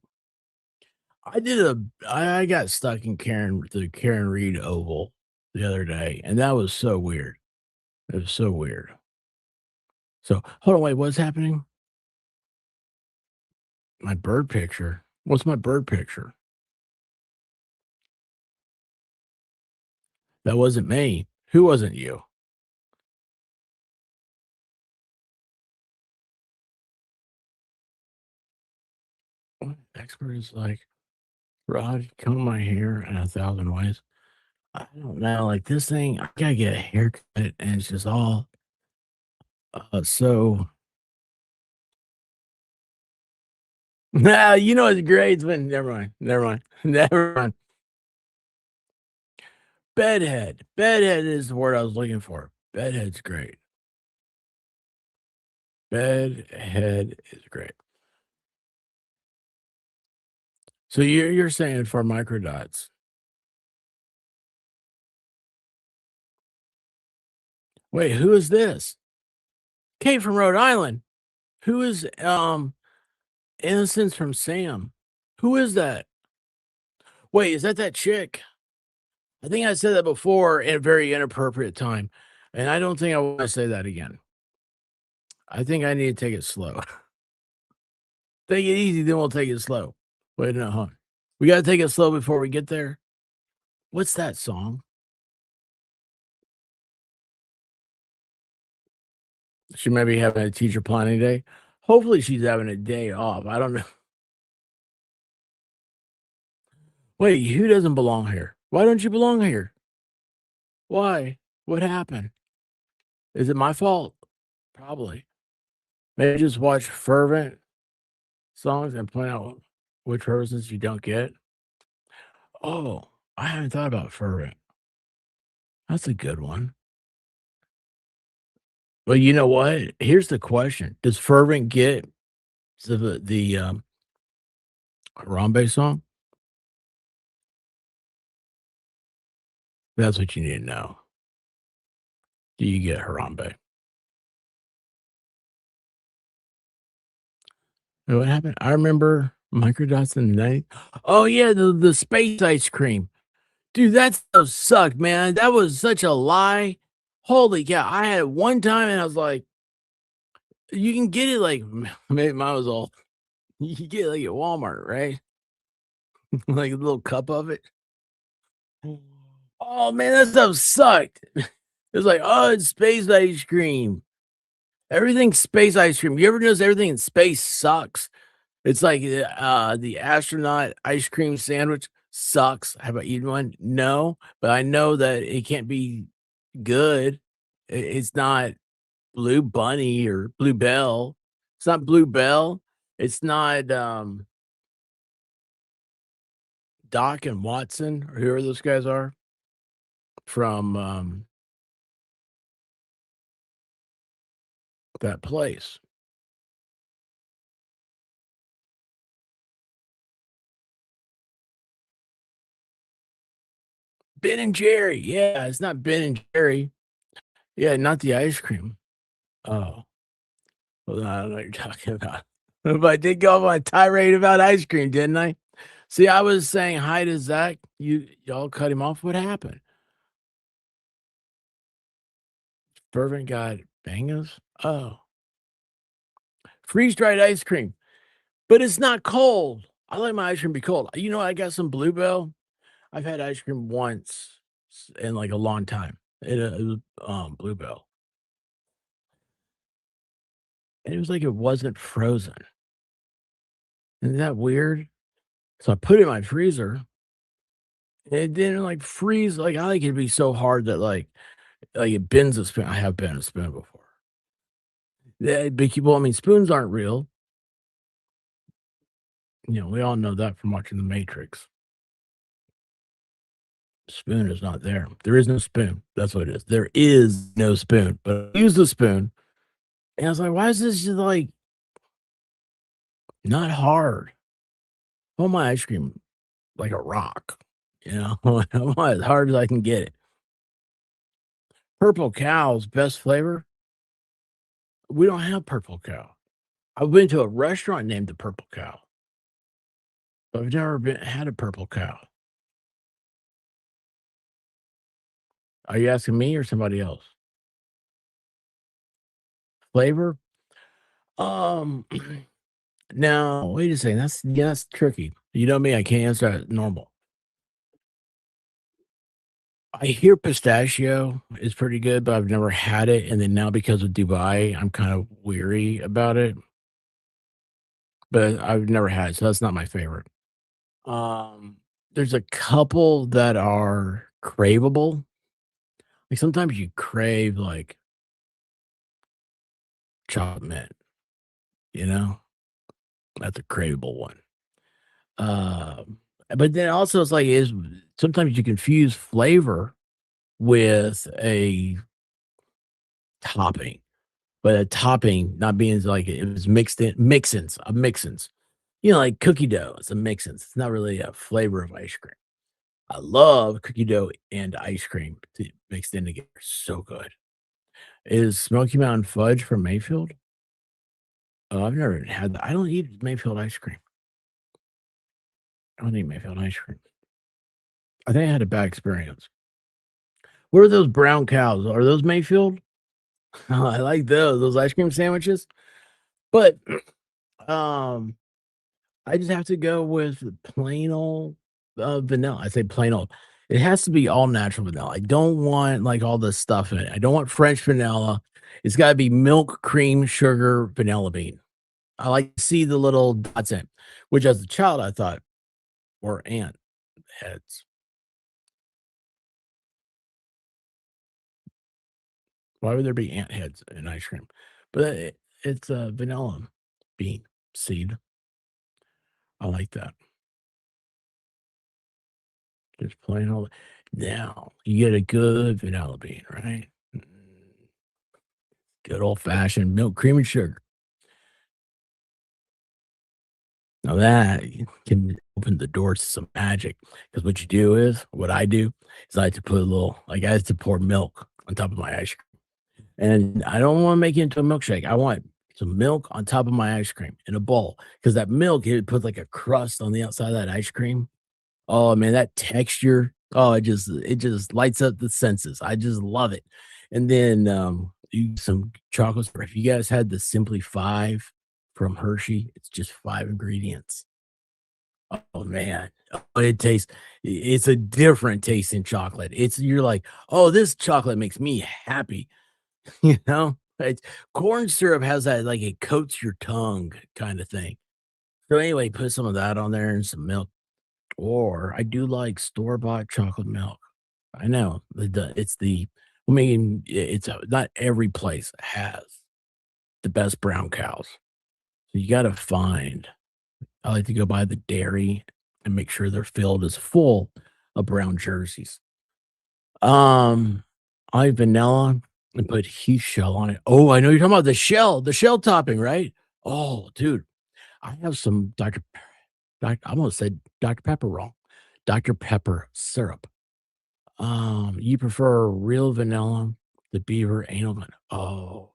I got stuck in the Karen Reed Oval the other day, and that was so weird. It was so weird. So hold on, wait, what's happening? My bird picture. What's my bird picture? That wasn't me. Who wasn't you? Expert is like, Rod, comb my hair in 1,000 ways. I don't know. Like this thing, I gotta get a haircut, and it's just all so. Nah, it's great. But never mind. Never mind. Never mind. Bedhead. Bedhead is the word I was looking for. Bedhead's great. Bedhead is great. So you're saying for Microdots. Wait, who is this? Kate from Rhode Island. Who is Innocence from Sam? Who is that? Wait, is that chick? I think I said that before in a very inappropriate time, and I don't think I want to say that again. I think I need to take it slow. Take it easy, then we'll take it slow. Wait, no, huh? We got to take it slow before we get there. What's that song? She may be having a teacher planning day. Hopefully, she's having a day off. I don't know. Wait, who doesn't belong here? Why don't you belong here? Why? What happened? Is it my fault? Probably. Maybe just watch fervent songs and point out which verses you don't get. Oh, I haven't thought about fervent. That's a good one. Well, you know what? Here's the question. Does fervent get the Harambe song? That's what you need to know. Do you get Harambe? What happened? I remember Microdots in the night. Oh yeah, the space ice cream. Dude, that stuff sucked, man. That was such a lie. Holy cow. I had it one time and I was like, you can get it like maybe mine was all you can get it like at Walmart, right? Like a little cup of it. Oh man, that stuff sucked. It's like, oh, it's space ice cream. Everything's space ice cream. You ever notice everything in space sucks? It's like the astronaut ice cream sandwich sucks. Have I eaten one? No, but I know that it can't be good. It's not Blue Bunny or Blue Bell. It's not Blue Bell. It's not Doc and Watson or whoever those guys are from that place. Ben and Jerry. Yeah, it's not Ben and Jerry. Yeah, not the ice cream. Oh, well, I don't know what you're talking about. But I did go on a tirade about ice cream, didn't I? See, I was saying hi to Zach. Y'all cut him off. What happened? Fervent got bangers. Oh, freeze dried ice cream, but it's not cold. I like my ice cream to be cold. You know, I got some Bluebell. I've had ice cream once in like a long time. It was Bluebell, and it was like it wasn't frozen. Isn't that weird? So I put it in my freezer. And it didn't like freeze. Like I like it to be so hard that like it bends a spoon. I have bent a spoon before. Yeah, but well, I mean, spoons aren't real. You know, we all know that from watching The Matrix. Spoon is not there. There is no spoon. That's what it is. There is no spoon. But I use the spoon, and I was like, "Why is this just like not hard?" I want my ice cream like a rock. You know, I want it as hard as I can get it. Purple Cow's best flavor. We don't have Purple Cow. I've been to a restaurant named the Purple Cow. But I've never had a Purple Cow. Are you asking me or somebody else? Flavor? Um, now wait a second. That's tricky. You know me, I can't answer that normal. I hear pistachio is pretty good, but I've never had it. And then now because of Dubai, I'm kind of weary about it. But I've never had it, so that's not my favorite. Um, there's a couple that are craveable. Like sometimes you crave like chocolate mint, you know? That's a craveable one. Um, but then also it's like is sometimes you confuse flavor with a topping, but a topping not being like it was mixed in mixins of mixins. You know, like cookie dough, it's a mixins. It's not really a flavor of ice cream. I love cookie dough and ice cream mixed in together. So good. Is Smoky Mountain Fudge from Mayfield? Oh, I've never had that. I don't eat Mayfield ice cream. I don't eat Mayfield ice cream. I think I had a bad experience. What are those brown cows? Are those Mayfield? Oh, I like those ice cream sandwiches. But um, I just have to go with plain old vanilla. I say plain old. It has to be all natural vanilla. I don't want like all the stuff in it. I don't want French vanilla. It's got to be milk, cream, sugar, vanilla bean. I like to see the little dots in, which as a child I thought were ant heads. Why would there be ant heads in ice cream? But it's a vanilla bean seed. I like that. Just plain old. Now you get a good vanilla bean, right? Good old fashioned milk, cream, and sugar. Now that can open the doors to some magic. Because what you do is, what I do is I like to put a little, like I like to pour milk on top of my ice cream. And I don't want to make it into a milkshake. I want some milk on top of my ice cream in a bowl. Because that milk, it puts like a crust on the outside of that ice cream. Oh man, that texture. Oh, it just lights up the senses. I just love it. And then some chocolate syrup. If you guys had the Simply Five from Hershey, it's just 5 ingredients. Oh man. Oh, it's a different taste in chocolate. It's you're like, oh, this chocolate makes me happy, you know? It's, corn syrup has that like it coats your tongue kind of thing. So anyway, put some of that on there and some milk. Or I do like store-bought chocolate milk. I know it's the I mean, not every place has the best brown cows. So you gotta find I like to go by the dairy and make sure they're filled as full of brown jerseys. Um, I vanilla and put Heath shell on it. Oh, I know you're talking about the shell topping, right? Oh, dude, I have some I almost said Dr. Pepper wrong. Dr. Pepper syrup. You prefer real vanilla, the beaver anal one? Oh,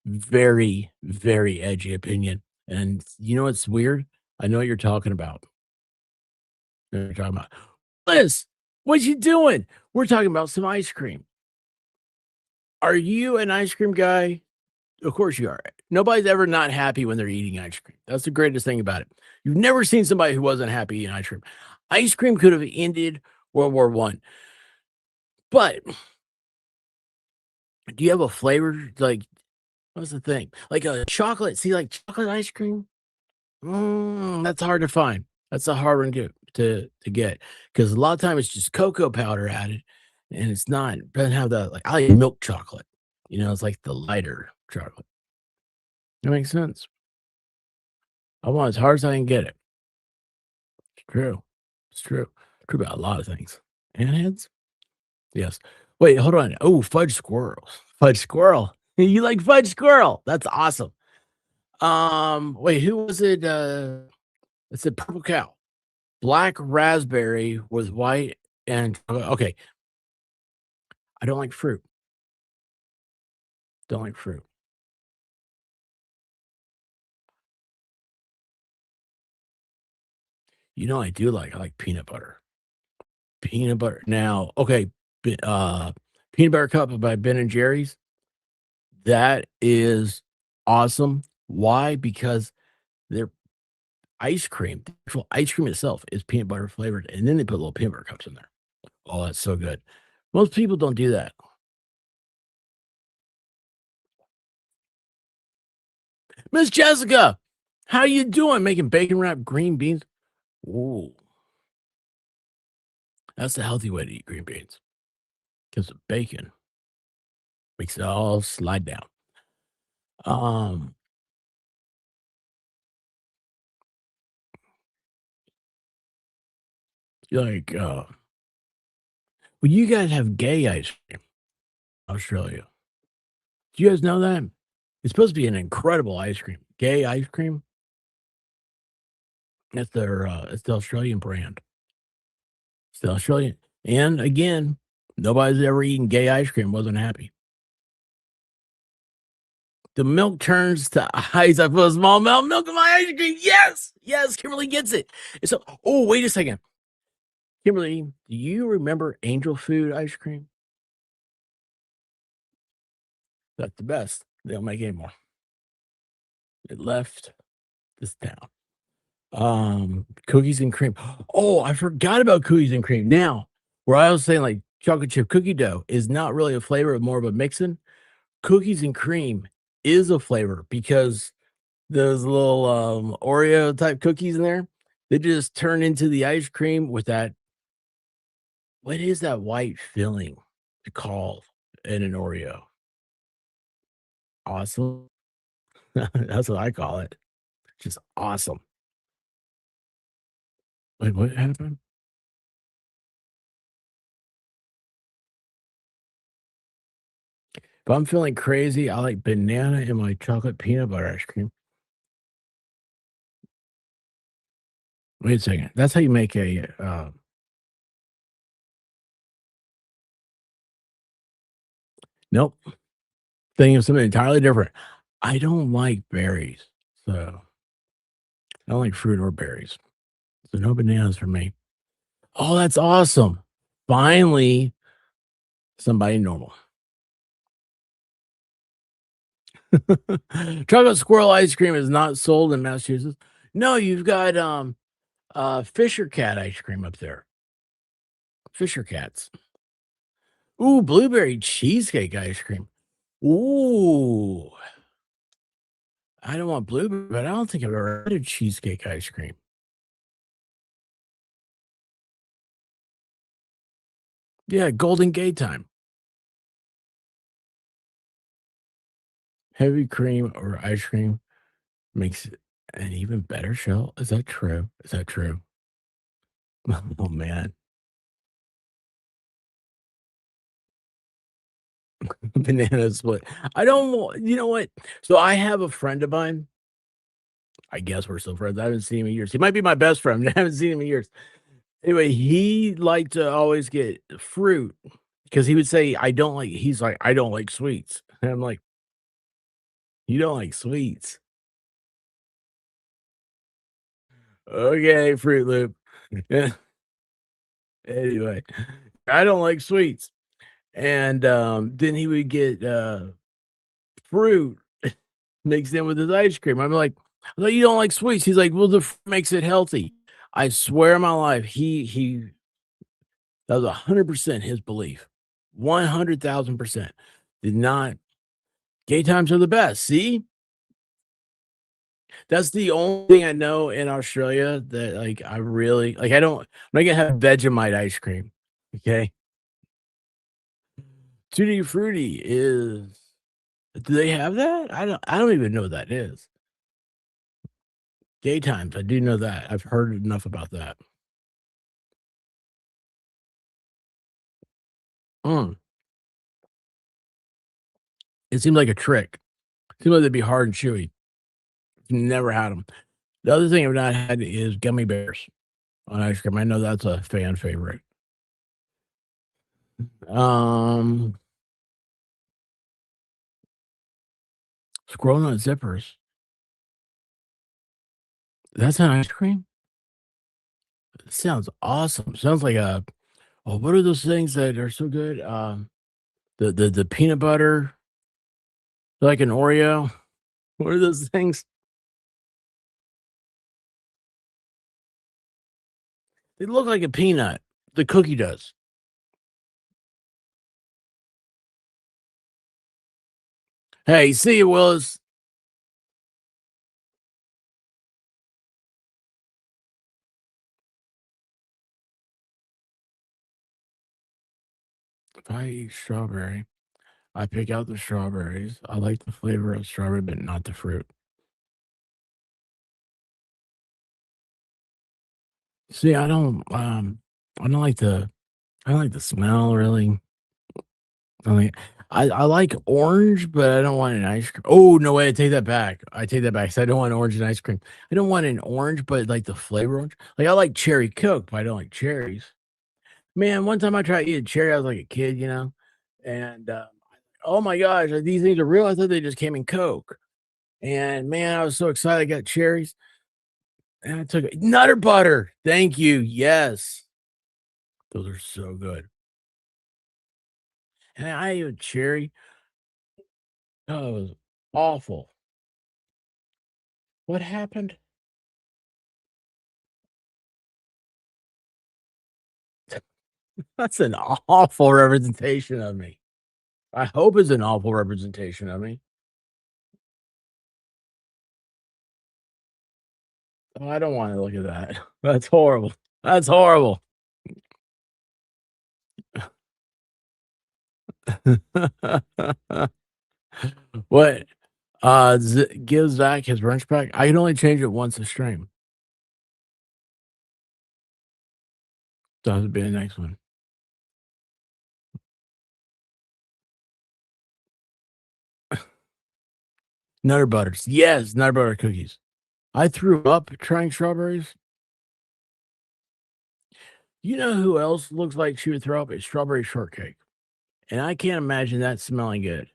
very, very edgy opinion. And you know what's weird? I know what you're talking about. I know what you're talking about. Liz, what you doing? We're talking about some ice cream. Are you an ice cream guy? Of course you are. Nobody's ever not happy when they're eating ice cream. That's the greatest thing about it. You've never seen somebody who wasn't happy eating ice cream. Ice cream could have ended World War One. But do you have a flavor like what's the thing? Like a chocolate, see, like chocolate ice cream? That's hard to find. That's a hard one to get because a lot of time it's just cocoa powder added, and it's not doesn't have the like I like milk chocolate. You know, it's like the lighter chocolate. That makes sense. I want as hard as I can get it. It's true. It's true. True about a lot of things. And heads? Yes. Wait, hold on. Oh, fudge squirrels. Fudge squirrel. You like fudge squirrel? That's awesome. Wait, who was it? It said purple cow. Black raspberry with white and okay. I don't like fruit. Don't like fruit. You know, I do like I like peanut butter. Peanut butter. Now, okay, peanut butter cup by Ben and Jerry's. That is awesome. Why? Because their ice cream, the actual ice cream itself is peanut butter flavored, and then they put little peanut butter cups in there. Oh, that's so good. Most people don't do that. Miss Jessica, how you doing? Making bacon wrapped green beans? Ooh, that's the healthy way to eat green beans because the bacon makes it all slide down. Um, like, well, you guys have gay ice cream, in Australia. Do you guys know that? It's supposed to be an incredible ice cream. Gay ice cream. That's it's the Australian brand. It's the Australian. And again, nobody's ever eaten gay ice cream, wasn't happy. The milk turns to ice. I put a small amount of milk in my ice cream. Yes, yes, Kimberly gets it. And so, oh, wait a second, Kimberly, do you remember Angel Food ice cream? That's the best. They don't make anymore. It left this town. Cookies and cream. Oh, I forgot about cookies and cream. Now, where I was saying like chocolate chip cookie dough is not really a flavor, more of a mixin'. Cookies and cream is a flavor because those little Oreo type cookies in there, they just turn into the ice cream with that. What is that white filling called in an Oreo? Awesome. That's what I call it. Just awesome. Wait, what happened? If I'm feeling crazy, I like banana in my chocolate peanut butter ice cream. Wait a second. That's how you make a, nope, thinking of something entirely different. I don't like berries, so I don't like fruit or berries, so no bananas for me. Oh, that's awesome. Finally, somebody normal. Chocolate squirrel ice cream is not sold in Massachusetts. No, you've got, Fisher Cat ice cream up there. Fisher Cats. Ooh, blueberry cheesecake ice cream. Ooh, I don't want blueberry, but I don't think I've ever had a cheesecake ice cream. Yeah, Golden Gate time. Heavy cream or ice cream makes it an even better shell. Is that true? Is that true? Oh, man. Banana split. I don't wa you know what? So I have a friend of mine, I guess we're still friends, I haven't seen him in years. He might be my best friend, I haven't seen him in years. Anyway, he liked to always get fruit because he would say, "I don't like" he's like, "I don't like sweets." And I'm like, "You don't like sweets? Okay, Fruit Loop." Yeah, anyway, I don't like sweets. And, then he would get, fruit mixed in with his ice cream. I'm like, "I thought you don't like sweets." He's like, "Well, the fruit makes it healthy." I swear on my life, he that was 100% his belief. 100,000%. Did not gay times are the best. See? That's the only thing I know in Australia that, like, I really like, I'm not gonna have Vegemite ice cream, okay? Tutti Frutti is do they have that? I don't even know what that is. Gay times, I do know that. I've heard enough about that. Mm, it seemed like a trick. Seemed like they'd be hard and chewy. Never had them. The other thing I've not had is gummy bears on ice cream. I know that's a fan favorite. Um, Squirrel nut zippers. That's an ice cream? Sounds awesome. Sounds like a oh, what are those things that are so good? The peanut butter, like an Oreo. What are those things? They look like a peanut. The cookie does. Hey, see you, Willis. If I eat strawberry, I pick out the strawberries. I like the flavor of strawberry, but not the fruit. See, I don't like the smell really. I like I like orange, but I don't want an ice cream. Oh, no way, I take that back. I take that back. 'Cause I don't want orange and ice cream. I don't want an orange, but like the flavor orange. Like I like cherry Coke, but I don't like cherries. Man, one time I tried to eat a cherry, I was like a kid, and oh my gosh, these things are real. I thought they just came in Coke. And man, I was so excited. I got cherries and I took Nutter Butter. Thank you. Yes. Those are so good. And I ate a cherry. Oh, it was awful. What happened? That's an awful representation of me. I hope it's an awful representation of me. Oh, I don't wanna look at that. That's horrible. That's horrible. What? Z give Zach his wrench back? I can only change it once a stream. That would be the next one. Nutter butters. Yes, nutter butter cookies. I threw up trying strawberries. You know who else looks like she would throw up? Is strawberry shortcake. And I can't imagine that smelling good.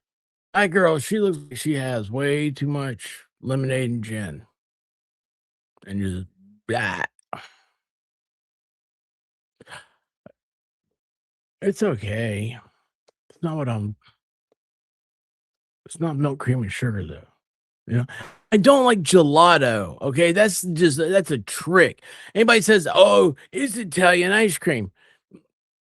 That girl, she looks like she has way too much lemonade and gin. And just blah. It's okay. It's not what I'm it's not milk, cream, and sugar though. You know? I don't like gelato. Okay. That's a trick. Anybody says, oh, it's Italian ice cream.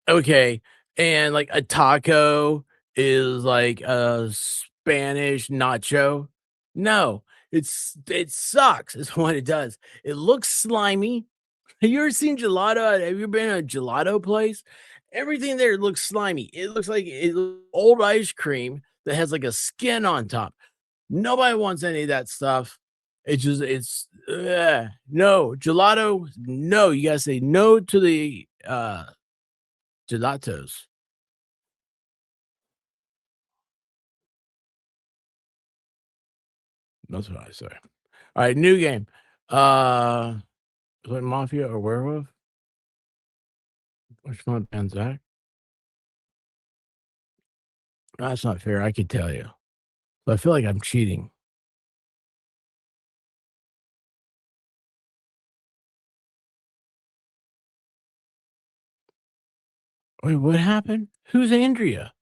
Okay, and, like, a taco is like a Spanish nacho. No, it sucks is what it does. It looks slimy. Have you ever seen gelato? Have you been to a gelato place? Everything there looks slimy. It looks like old ice cream that has, like, a skin on top. Nobody wants any of that stuff. It's ugh. No, gelato, no, you gotta say no to the, gelatos. That's what I say. All right, new game. Is it Mafia or Werewolf? Which one, Panzak? That's not fair. I could tell you. But I feel like I'm cheating. Wait, what happened? Who's Andrea?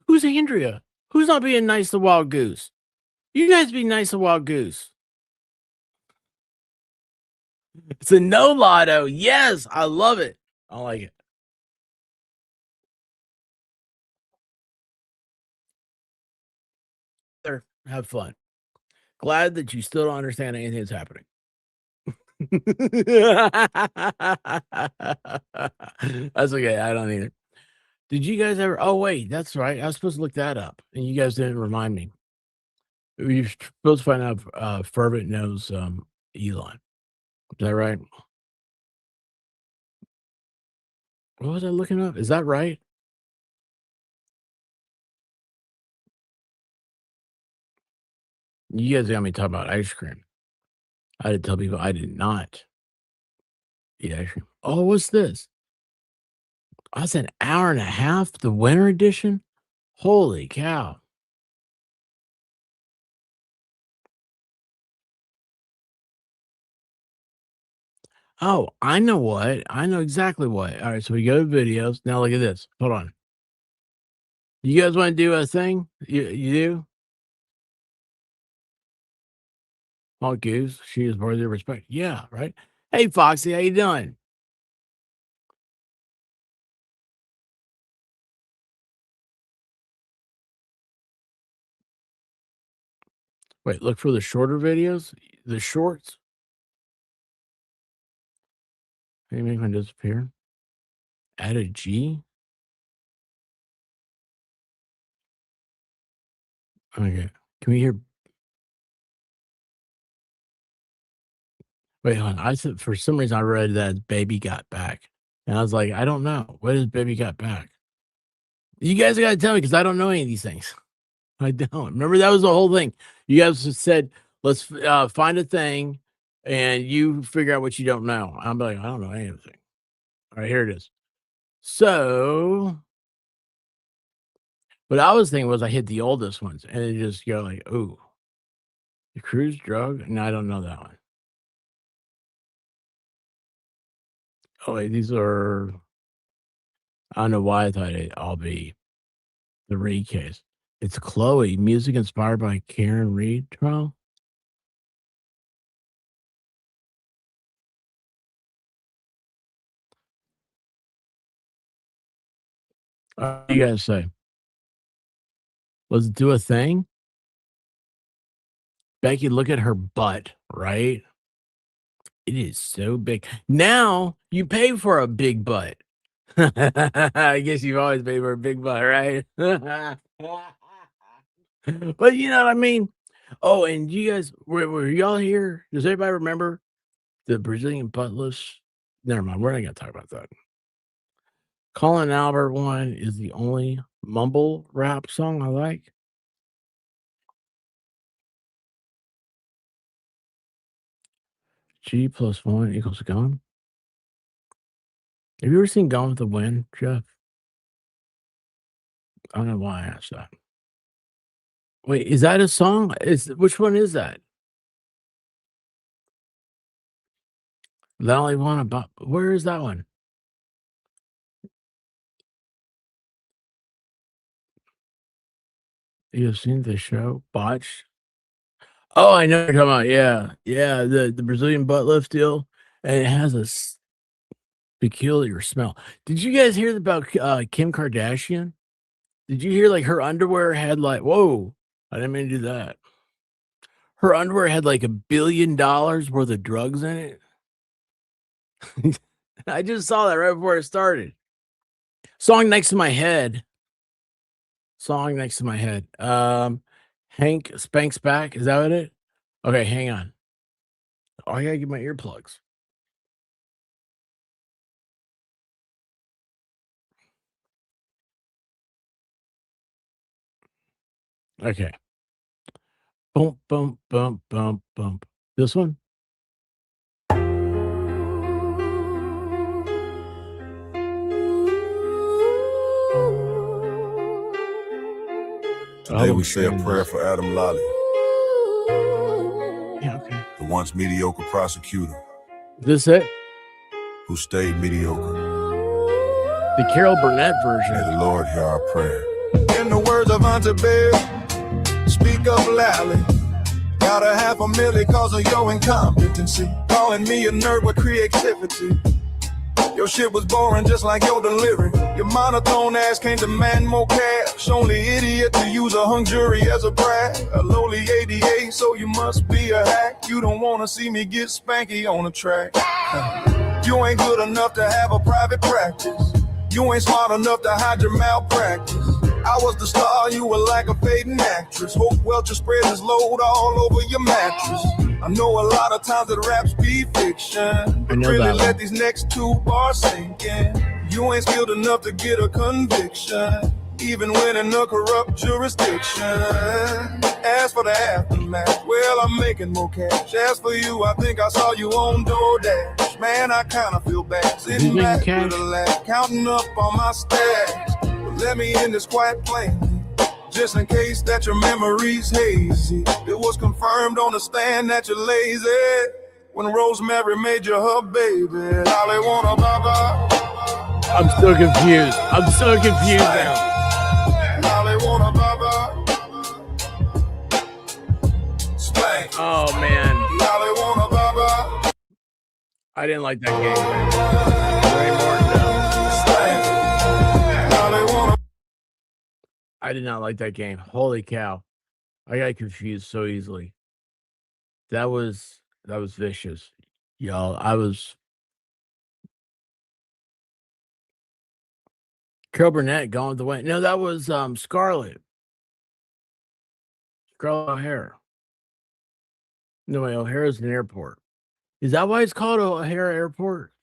Who's Andrea? Who's not being nice to Wild Goose? You guys be nice to Wild Goose. It's a no lotto. Yes, I love it. I like it. There, have fun. Glad that you still don't understand anything that's happening. That's okay. I don't either. Did you guys ever oh, wait, that's right. I was supposed to look that up, and you guys didn't remind me. You're supposed to find out if, Fervent knows, Elon. Is that right? What was I looking up? Is that right? You guys got me talking about ice cream. I had to tell people I did not eat ice cream. Oh, what's this? Oh, that's an hour and a half, the winter edition? Holy cow. Oh, I know what. I know exactly what. Alright, so we go to videos. Now look at this. Hold on. You guys wanna do a thing? You do? Oh, Goose, she is worthy of respect. Yeah, right? Hey, Foxy, how you doing? Wait, look for the shorter videos? The shorts? Can you make one disappear? Add a G? Okay. Can we hear wait, hold on. I said for some reason I read that Baby Got Back. And I was like, I don't know. What is Baby Got Back? You guys gotta tell me because I don't know any of these things. I don't. Remember that was the whole thing. You guys just said, let's find a thing and you figure out what you don't know. I'm like, I don't know anything. All right, here it is. So what I was thinking was I hit the oldest ones and it just go like, ooh, the cruise drug. No, I don't know that one. Oh, wait, these are I don't know why I thought it'd all be the Reed case. It's Chloe, music inspired by Karen Reed trial. What do you guys say? Let's do a thing. Becky, look at her butt, right? It is so big. Now you pay for a big butt. I guess you've always paid for a big butt, right? But you know what I mean? Oh, and you guys were y'all here? Does anybody remember the Brazilian buttless? Never mind, we're not gonna talk about that. Colin Albert one is the only mumble rap song I like. G plus 1 equals gone. Have you ever seen Gone with the Wind, Jeff? I don't know why I asked that. Wait, is that a song? Which one is that? The only one about where is that one? You've seen the show Botch? Oh, I know what you're talking about. Yeah, yeah, the Brazilian butt lift deal, and it has a peculiar smell. Did you guys hear about Kim Kardashian? Did you hear like her underwear had like whoa? I didn't mean to do that. Her underwear had like $1 billion worth of drugs in it. I just saw that right before it started. Song next to my head. Song next to my head. Hank Spanks Back. Is that what it? Okay, hang on. Oh, I gotta get my earplugs. Okay. Boom, boom, boom, boom, boom. This one? Today we say a prayer for Adam Lally. Yeah, okay. The once mediocre prosecutor. This it? Who stayed mediocre. The Carol Burnett version. May the Lord hear our prayer. In the words of Auntie Bear, speak up loudly. Got a $500,000 cause of your incompetency. Calling me a nerd with creativity. Your shit was boring just like your delivery. Your monotone ass can't demand more cash. Only idiot to use a hung jury as a brag. A lowly ADA, so you must be a hack. You don't wanna see me get spanky on the track. You ain't good enough to have a private practice. You ain't smart enough to hide your malpractice. I was the star, you were like a fading actress. Hope Welcher spread his load all over your mattress. I know a lot of times that raps be fiction, but really let these next two bars sink in. You ain't skilled enough to get a conviction, even when in a corrupt jurisdiction. As for the aftermath, well, I'm making more cash. As for you, I think I saw you on DoorDash. Man, I kinda feel bad sitting back with a laugh, counting up on my stacks. But let me in this quite plainly, just in case that your memory's hazy. It was confirmed on the stand that you're lazy when Rosemary made you her baby. Holly wanna baba. I'm so confused. I'm so confused now. Holly wanna baba. Spank. Oh man. Holly wanna baba. I didn't like that game. I did not like that game. Holy cow. I got confused so easily. That was vicious. Y'all, Carol Burnett Gone with the Wind. No, that was Scarlett O'Hara. No, wait, O'Hara's an airport. Is that why it's called O'Hara Airport?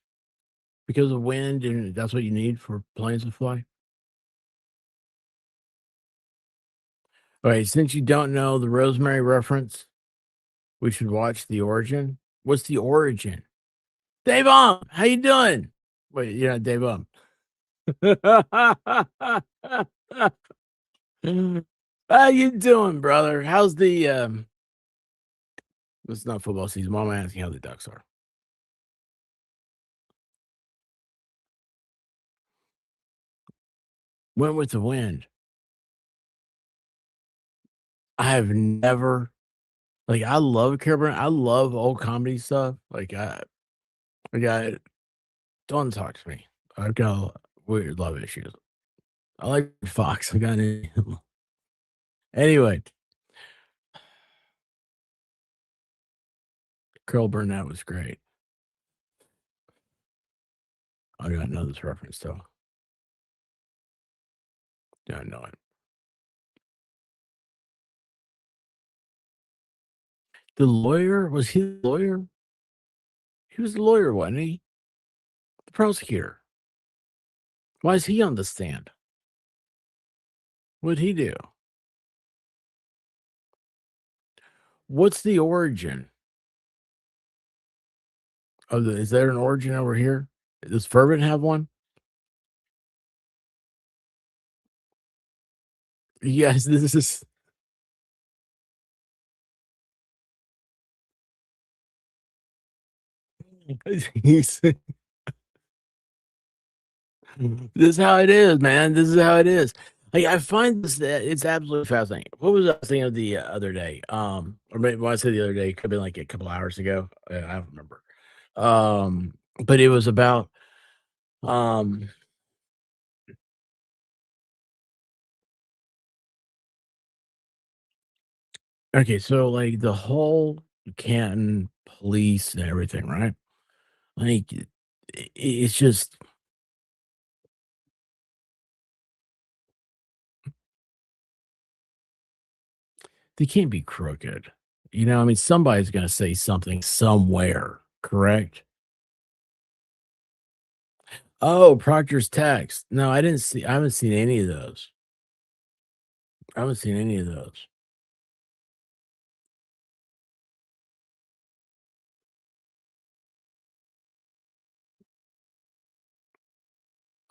Because of wind, and that's what you need for planes to fly? All right, since you don't know the Rosemary reference, we should watch The Origin. What's The Origin? Dave how you doing? Wait, you're not Dave How you doing, brother? How's the it's not football season. Mom asking how the Ducks are. Went with the wind. I have never I love Carol. I love old comedy stuff. I got don't talk to me. I've got weird love issues. I like Fox. I got it. Anyway. Carol Burnett was great. I gotta know this reference though. Yeah, I know it. The lawyer? Was he the lawyer? He was the lawyer, wasn't he? The prosecutor. Why is he on the stand? What'd he do? What's the origin? Oh, is there an origin over here? Does Fervent have one? Yes, this is he's this is how it is, man. This is how it is. Like I find this it's absolutely fascinating. What was I thinking of the other day? Or maybe when I say the other day, it could have been like a couple hours ago. I don't remember. But it was about um okay, so like the whole Canton police and everything, right? Like it's just they can't be crooked. You know, I mean, somebody's gonna say something somewhere, correct? Oh, Proctor's text. No, I haven't seen any of those. I haven't seen any of those.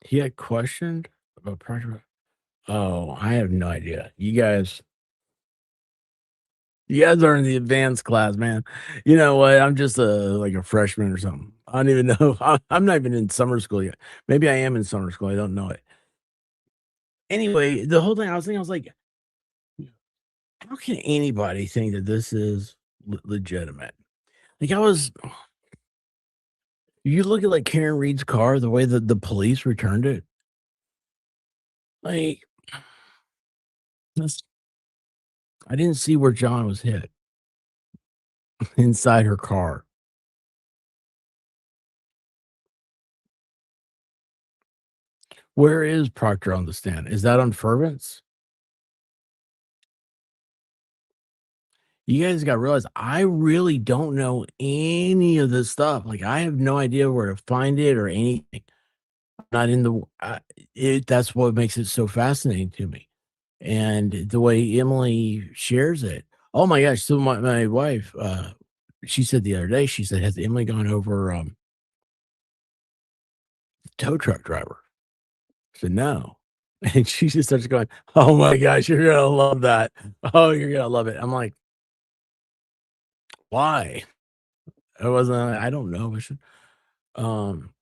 He had questioned about Proctor. Oh, I have no idea. You guys are in the advanced class, man. You know what? I'm just like a freshman or something. I don't even know. I'm not even in summer school yet. Maybe I am in summer school. I don't know it. Anyway, the whole thing I was thinking, I was like, how can anybody think that this is legitimate? Like you look at like Karen Reed's car, the way that the police returned it, like that's, I didn't see where John was hit inside her car. Where is Proctor on the stand? Is that on Fervence? You guys got to realize I really don't know any of this stuff. Like I have no idea where to find it or anything. Not in the it. That's what makes it so fascinating to me, and the way Emily shares it. Oh my gosh! So my wife, she said the other day, she said, "Has Emily gone over tow truck driver?" I said, "No," and she just starts going, "Oh my gosh, you're gonna love that! Oh, you're gonna love it." I'm like, "Why?" I don't know. Um,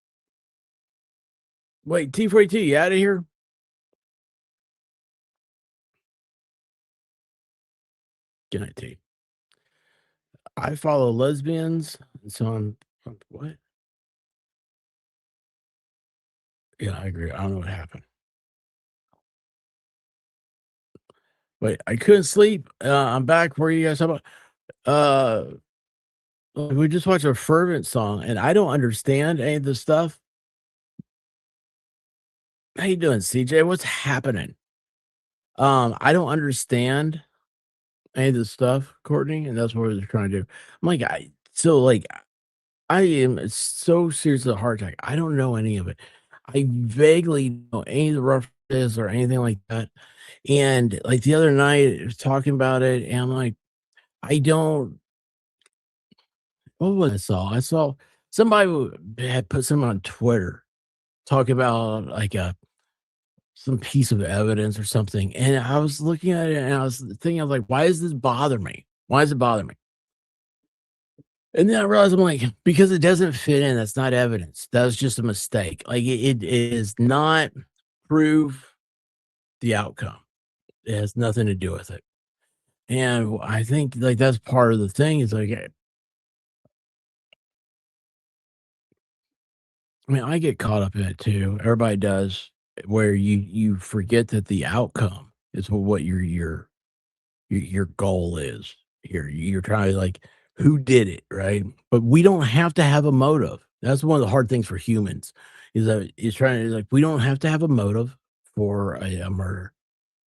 wait, T42, you out of here? Good night, T. I follow lesbians, so what? Yeah, I agree. I don't know what happened. Wait, I couldn't sleep. I'm back. Where you guys talking about? We just watched a Fervent song, and I don't understand any of the stuff. How you doing, CJ? What's happening? I don't understand any of the stuff, Courtney, and that's what we're trying to do. I'm like, I am so serious with a heart attack. I don't know any of it. I vaguely know any of the references or anything like that. And like the other night, I was talking about it, and I'm like, I don't. What was I saw? I saw somebody had put something on Twitter talking about like some piece of evidence or something, and I was looking at it and I was thinking, I was like, why does this bother me? Why does it bother me? And then I realized I'm like, because it doesn't fit in. That's not evidence. That was just a mistake. Like it is not prove the outcome. It has nothing to do with it. And I think like that's part of the thing is like, I mean, I get caught up in it too. Everybody does, where you forget that the outcome is what your goal is. You're trying to like who did it, right? But we don't have to have a motive. That's one of the hard things for humans is that is trying to like we don't have to have a motive for a murder.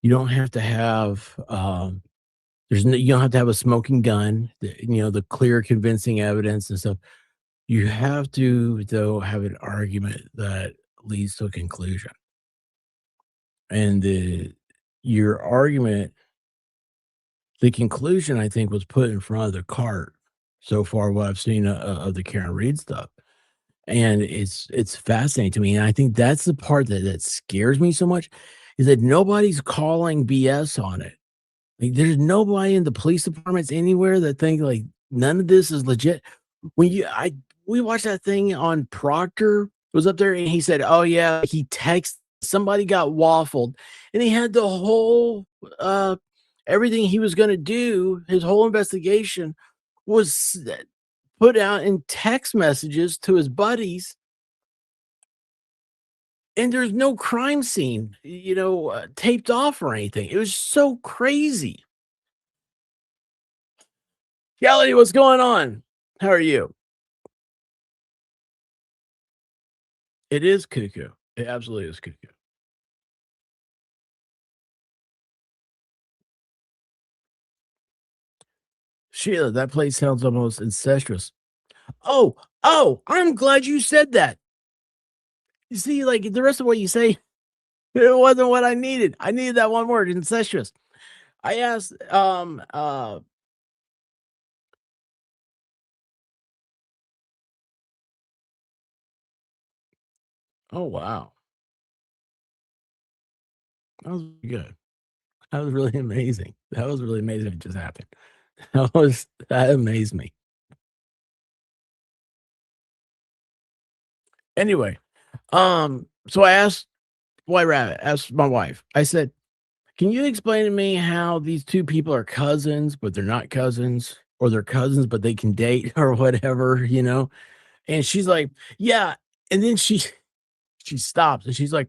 You don't have to have you don't have to have a smoking gun, the clear convincing evidence and stuff. You have to though have an argument that leads to a conclusion. And your argument, the conclusion, I think, was put in front of the cart so far. What I've seen of the Karen Reed stuff, And it's fascinating to me, and I think that's the part that scares me so much, is that nobody's calling BS on it. Like, there's nobody in the police departments anywhere that think, like, none of this is legit. When you I we watched that thing on Proctor was up there, and he said, "Oh, yeah, he texted somebody got waffled," and he had the whole, uh everything he was gonna do, his whole investigation was put out in text messages to his buddies, and there's no crime scene, taped off or anything. It was so crazy. Kelly, what's going on? How are you? It is cuckoo. It absolutely is cuckoo. Sheila, that place sounds almost incestuous. Oh, I'm glad you said that. You see, like the rest of what you say, it wasn't what I needed. I needed that one word, incestuous. I asked, oh wow, that was good. That was really amazing. That was really amazing. It just happened. That amazed me. Anyway, so I asked White Rabbit, asked my wife. I said, "Can you explain to me how these two people are cousins, but they're not cousins, or they're cousins but they can date or whatever, you know?" And she's like, "Yeah." And then she stops and she's like,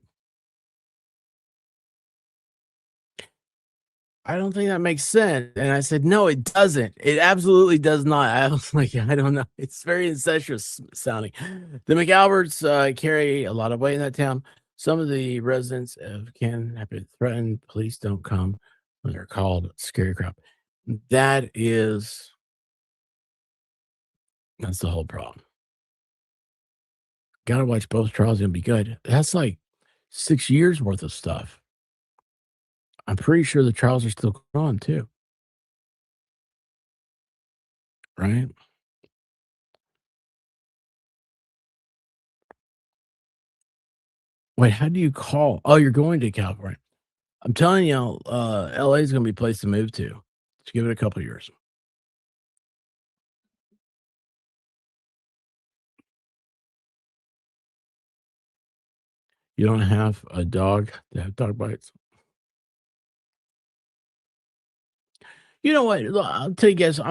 "I don't think that makes sense." And I said, "No, it doesn't. It absolutely does not." I was like, "I don't know. It's very incestuous sounding." The McAlberts carry a lot of weight in that town. Some of the residents of Canton have been threatened. Police don't come when they're called. Scary crap. That is that's the whole problem. Gotta watch both trials and be good. That's like 6 years worth of stuff. I'm pretty sure the trials are still going on too, right? Wait, how do you call? Oh, you're going to California. I'm telling you, LA is gonna be a place to move to. Just give it a couple years. You don't have a dog that have dog bites. You know what? Look, I'll tell you guys, the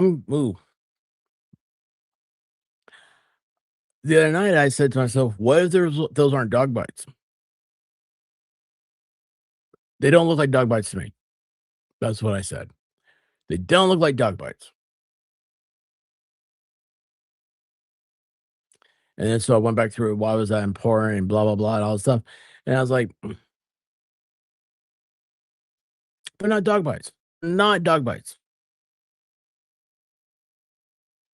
other night I said to myself, what if those aren't dog bites? They don't look like dog bites to me. That's what I said. They don't look like dog bites. And then so I went back through why was that important and blah blah blah and all this stuff. And I was like, they're not dog bites. Not dog bites.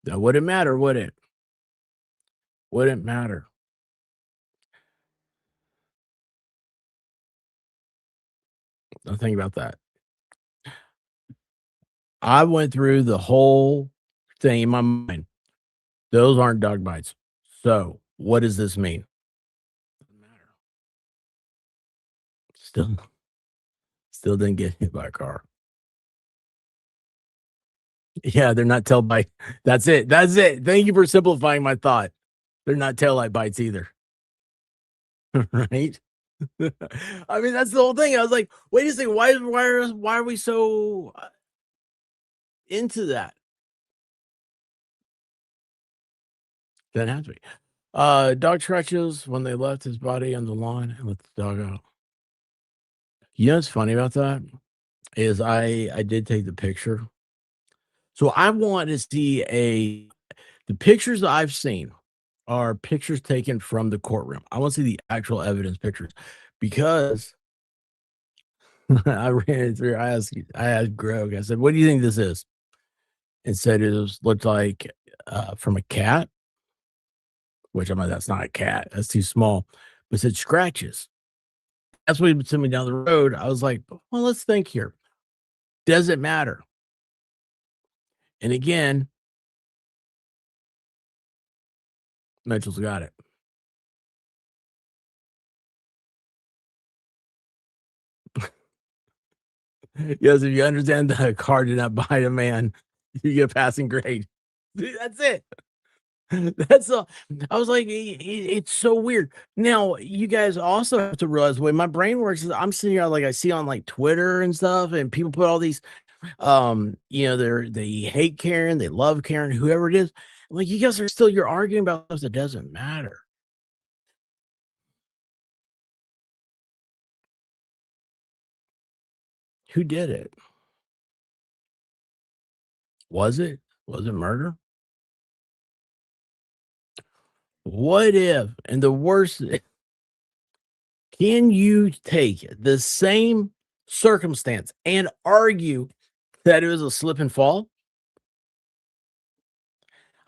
That wouldn't matter, would it? Wouldn't matter. Don't think about that. I went through the whole thing in my mind. Those aren't dog bites. So what does this mean? Doesn't matter. Still, still didn't get hit by a car. Yeah, they're not tail bite. That's it. That's it. Thank you for simplifying my thought. They're not tail light bites either. Right? I mean, that's the whole thing. I was like, wait a second, why are we so into that? That has to be. Dog scratches when they left his body on the lawn and let the dog out. You know what's funny about that? Is I did take the picture. So I want to see the pictures that I've seen are pictures taken from the courtroom. I want to see the actual evidence pictures because I ran it through. I asked Greg, I said, "What do you think this is?" And said looked like from a cat, which I'm like, that's not a cat, that's too small. But it said scratches. That's what he sent me down the road. I was like, well, let's think here. Does it matter? And again, Mitchell's got it. Yes, if you understand the car did not buy a man, you get a passing grade. That's it. That's all. I was like, it's so weird. Now, you guys also have to realize the way my brain works is I'm sitting here like I see on like Twitter and stuff, and people put all these they hate Karen, they love Karen, whoever it is. Like you guys are still you're arguing about stuff that doesn't matter. Who did it? Was it? Was it murder? What if, and the worst, can you take the same circumstance and argue that it was a slip and fall?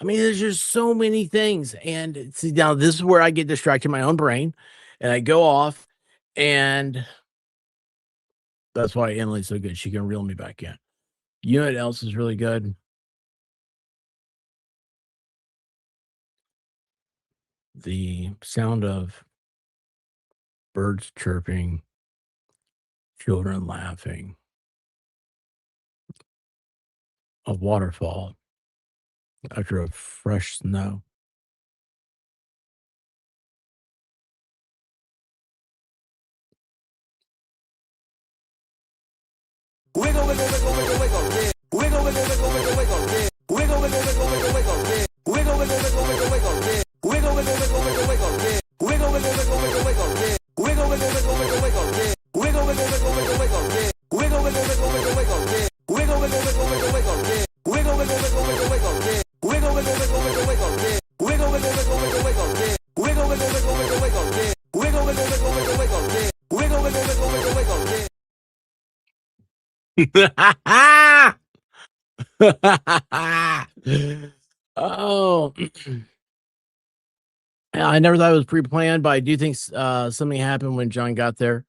I mean, there's just so many things. And see, now this is where I get distracted in my own brain and I go off, and that's why Emily's so good. She can reel me back in. You know what else is really good? The sound of birds chirping, children laughing, a waterfall after a fresh snow. Wiggle, wiggle, wiggle, wiggle, wiggle, yeah. Wiggle, wiggle, wiggle, wiggle, wiggle, yeah. Wiggle, wiggle, wiggle, wiggle, wiggle, yeah. Wiggle, wiggle, wiggle, wiggle, wiggle, yeah. Wiggle, wiggle, wiggle, wiggle, wiggle, yeah. Wiggle, wiggle, wiggle, wiggle, wiggle, yeah. Wiggle, wiggle, wiggle, wiggle, wiggle, yeah. Wiggle, wiggle, wiggle, wiggle, wiggle, yeah. Wiggle, wiggle, wiggle, wiggle, wiggle, yeah. Wiggle, wiggle, wiggle, wiggle, wiggle, yeah. Wiggle, wiggle, wiggle, wiggle, wiggle, yeah. Wiggle, wiggle, wiggle, wiggle, wiggle, yeah. Wiggle, wiggle, wiggle, wiggle, wiggle, yeah. Wiggle, wiggle, wiggle, wiggle, wiggle, yeah. Wiggle, wiggle, wiggle, wiggle, wiggle, yeah. Wiggle, wiggle, wiggle, wiggle, wiggle, yeah. Oh, I never thought it was pre-planned, but I do think something happened when John got there.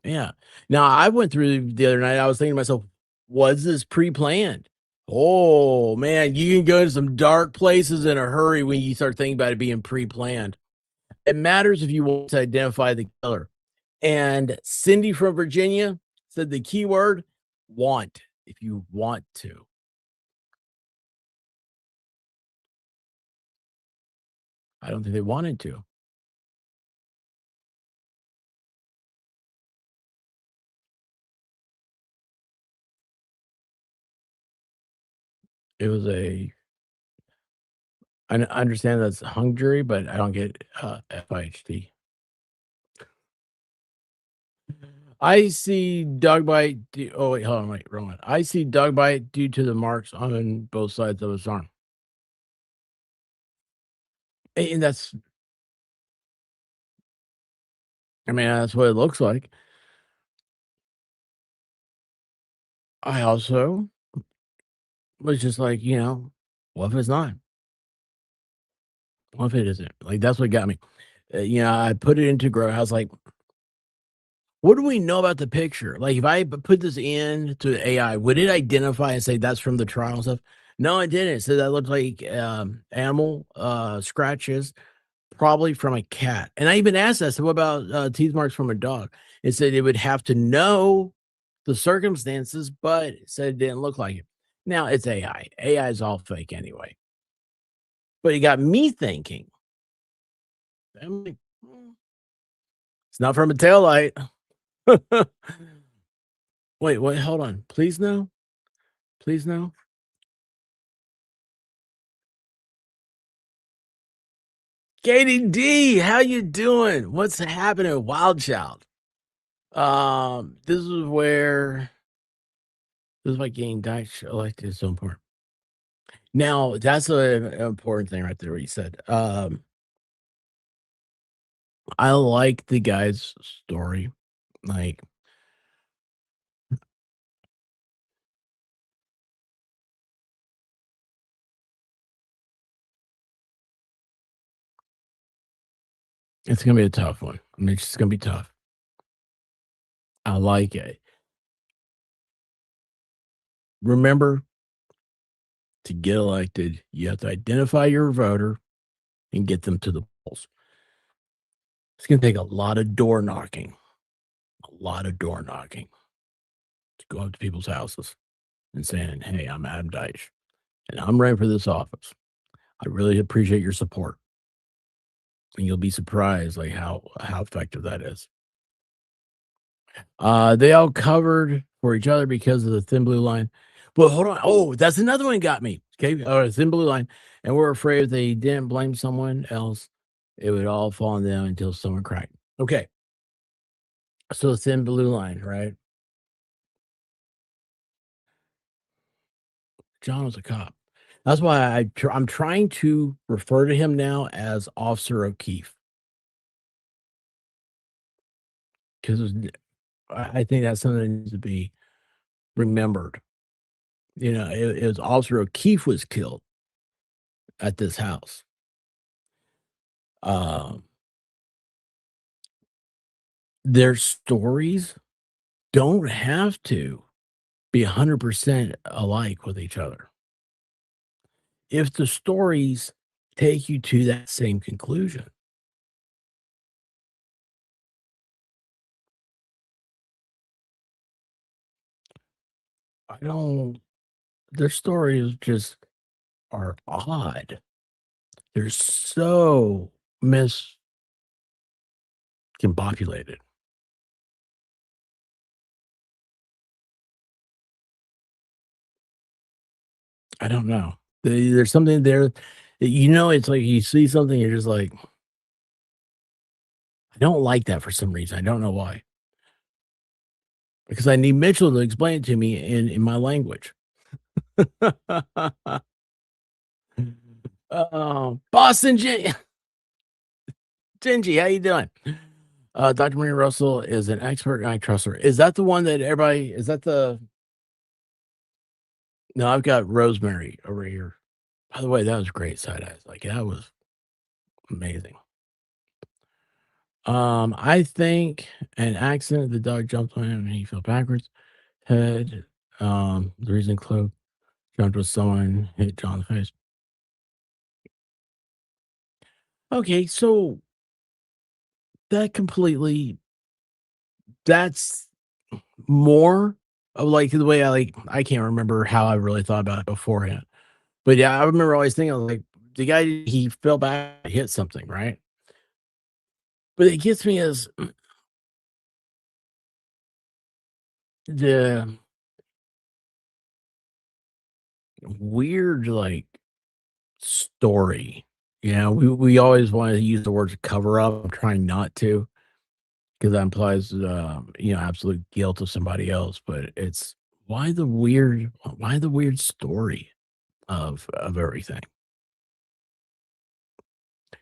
Yeah. Now I went through the other night. I was thinking to myself, was this pre-planned? Oh man, you can go to some dark places in a hurry when you start thinking about it being pre-planned. It matters if you want to identify the killer. And Cindy from Virginia said the key word want, if you want to. I don't think they wanted to. It was I understand that's hung jury, but I don't get FIHD. I see dog bite. Oh wait, hold on, wait, wrong one. I see dog bite due to the marks on both sides of his arm, and that's. I mean, that's what it looks like. I also was just like, what if it's not? What if it isn't? Like that's what got me. I put it into Grow. I was like, what do we know about the picture? Like, if I put this in to AI, would it identify and say that's from the trial and stuff? No, it didn't. It said that looked like animal scratches, probably from a cat. And I even asked that, I said, what about teeth marks from a dog? It said it would have to know the circumstances, but it said it didn't look like it. Now, it's AI. AI is all fake anyway. But it got me thinking. I'm like, it's not from a taillight. Wait, hold on. Please no. Please no. Katie D, how you doing? What's happening, Wild Child? This is why getting elected is so important. Now, that's an important thing right there, what you said. I like the guy's story. Like, it's gonna be a tough one. I mean, it's just gonna be tough. I like it. Remember, to get elected, you have to identify your voter and get them to the polls. It's gonna take a lot of door knocking. A lot of door knocking. going up to people's houses and saying, "Hey, I'm Adam Deitch, and I'm running for this office. I really appreciate your support." And you'll be surprised, like, how effective that is. They all covered for each other because of the thin blue line. But hold on. Oh, that's another one got me. Okay. Thin blue line. And we're afraid if they didn't blame someone else, it would all fall on them until someone cried. Okay. So the thin blue line, right? John was a cop. That's why I'm trying to refer to him now as Officer O'Keefe. Because I think that's something that needs to be remembered. You know, it was Officer O'Keefe was killed at this house. Um, their stories don't have to be 100% alike with each other. If the stories take you to that same conclusion. Their stories just are odd. They're so miscombobulated. I don't know. There's something there that, it's like you see something, you're just like, I don't like that for some reason. I don't know why. Because I need Mitchell to explain it to me in my language. Boston Gingy, how you doing? Dr. Maria Russell is an expert, and I trust her. Is that the one that everybody? Is that the? No, I've got Rosemary over here. By the way, that was great side eyes. Like that was amazing. I think an accident. The dog jumped on him and he fell backwards. Head. The reason Chloe jumped was someone hit John's face. Okay, so that's more of like the way I can't remember how I really thought about it beforehand. But yeah, I remember always thinking like the guy he fell back, hit something, right? But it gets me as the weird like story. We always want to use the words cover up. I'm trying not to because that implies absolute guilt of somebody else. But it's why the weird story of everything.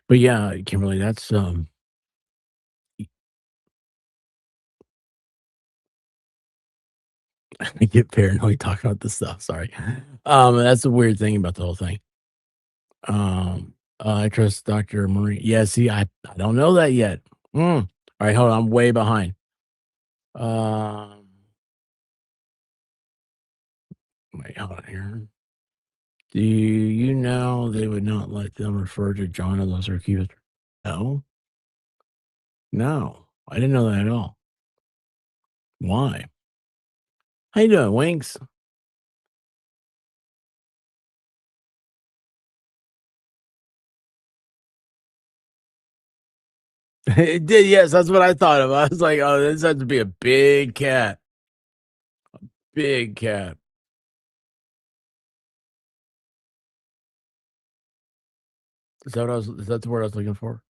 But yeah, Kimberly, that's I get paranoid talking about this stuff. Sorry. That's the weird thing about the whole thing. I trust Dr. Marie. Yeah, see, I don't know that yet. All right, hold on. I'm way behind. Wait, hold on here. Do you know they would not let them refer to John as their accused? No. No, I didn't know that at all. Why? How you doing, Winks? It did, yes, that's what I thought of. I was like, oh, this has to be a big cat. Big cat. Is that the word I was looking for?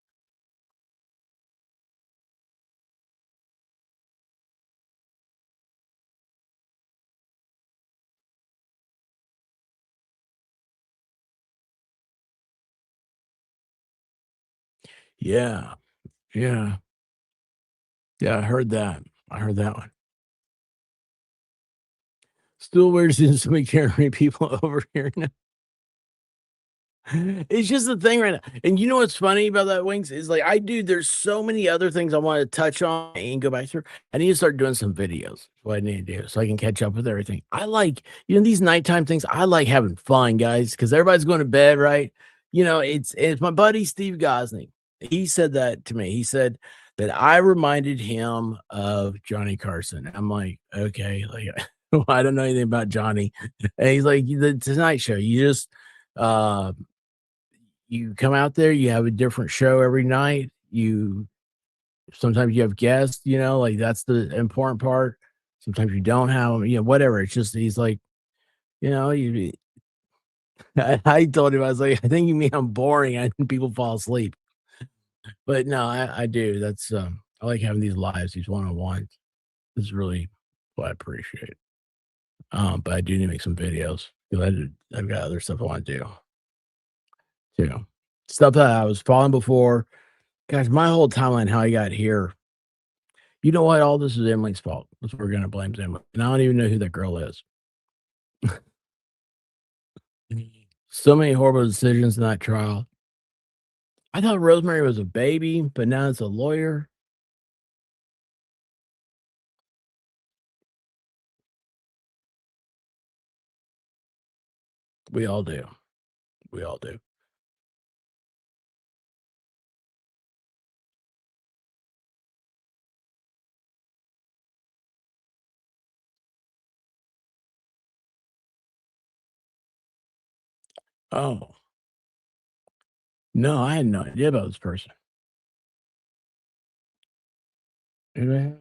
Yeah. Yeah. Yeah, I heard that. I heard that one. Still weird seeing so many carrying people over here now. It's just the thing right now. And you know what's funny about that, Wings? Is like there's so many other things I want to touch on and go back through. I need to start doing some videos. What I need to do so I can catch up with everything. I like, these nighttime things. I like having fun, guys, because everybody's going to bed, right? It's my buddy Steve Gosney. He said that to me. He said that I reminded him of Johnny Carson. I'm like, okay, like I don't know anything about Johnny. And he's like, the Tonight Show. Uh, you come out there, you have a different show every night. Sometimes you have guests, like that's the important part. Sometimes you don't have them, whatever. It's just he's like, you. I told him I was like, I think you mean I'm boring. I think people fall asleep, but no, I do. I like having these lives, these one on ones. This is really what I appreciate. But I do need to make some videos because I've got other stuff I want to do too. Stuff that I was following before. Gosh, my whole timeline, how I got here. You know what? All this is Emily's fault. That's what we're gonna blame Emily. And I don't even know who that girl is. So many horrible decisions in that trial. I thought Rosemary was a baby, but now it's a lawyer. We all do. We all do. Oh, no, I had no idea about this person. Anybody?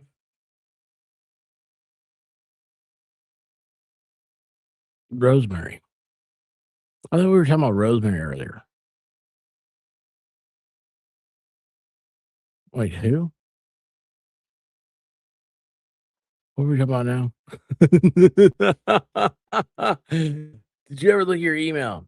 Rosemary. I thought we were talking about Rosemary earlier. Wait, who? What are we talking about now? Did you ever look at your email?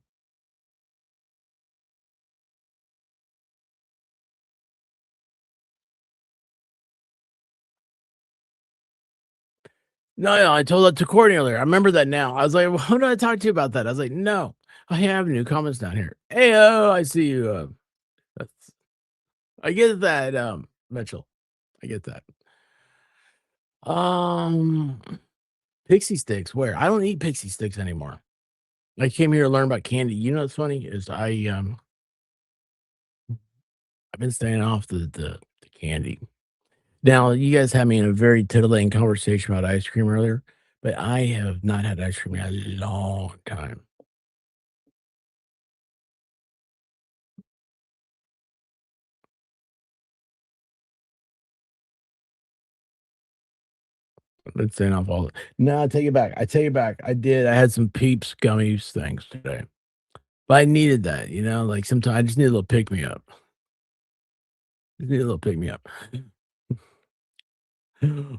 No, I told that to Courtney earlier. I remember that now. I was like, well, "Who did I talk to you about that?" I was like, "No, I have new comments down here." Hey, I see you. That's, I get that, Mitchell. I get that. Um, Pixie sticks. Where? I don't eat pixie sticks anymore. I came here to learn about candy. You know what's funny is I've been staying off the candy. Now, you guys had me in a very titillating conversation about ice cream earlier, but I have not had ice cream in a long time. I've been staying off all the No, I take it back. I take it back. I did. I had some Peeps gummies things today. But I needed that, like sometimes I just need a little pick me up. Just need a little pick me up.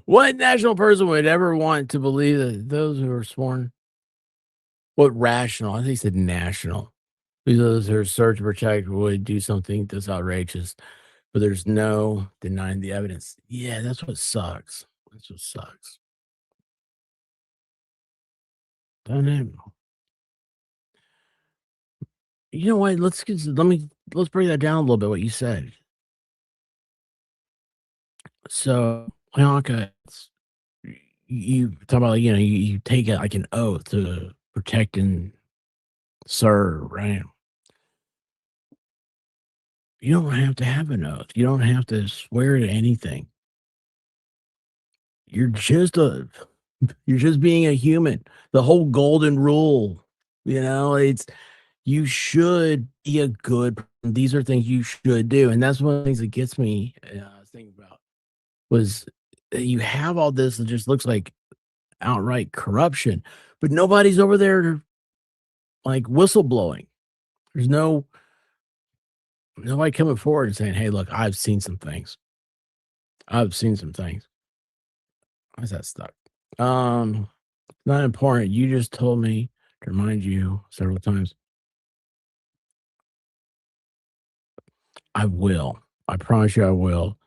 What national person would ever want to believe that those who are sworn? What rational? I think he said national. Those who are search to protect would do something that's outrageous, but there's no denying the evidence. Yeah, that's what sucks. That's what sucks. Don't it? You know what? Let's break that down a little bit. What you said. So, Bianca, you talk about you take it like an oath to protect and serve, right? You don't have to have an oath. You don't have to swear to anything. You're just a you're just being a human. The whole golden rule, it's you should be a good these are things you should do. And that's one of the things that gets me thinking about was you have all this that just looks like outright corruption, but nobody's over there like whistleblowing. There's nobody coming forward and saying, "Hey, look, I've seen some things. I've seen some things." Why's that stuck? Not important. You just told me to remind you several times. I will. I promise you I will.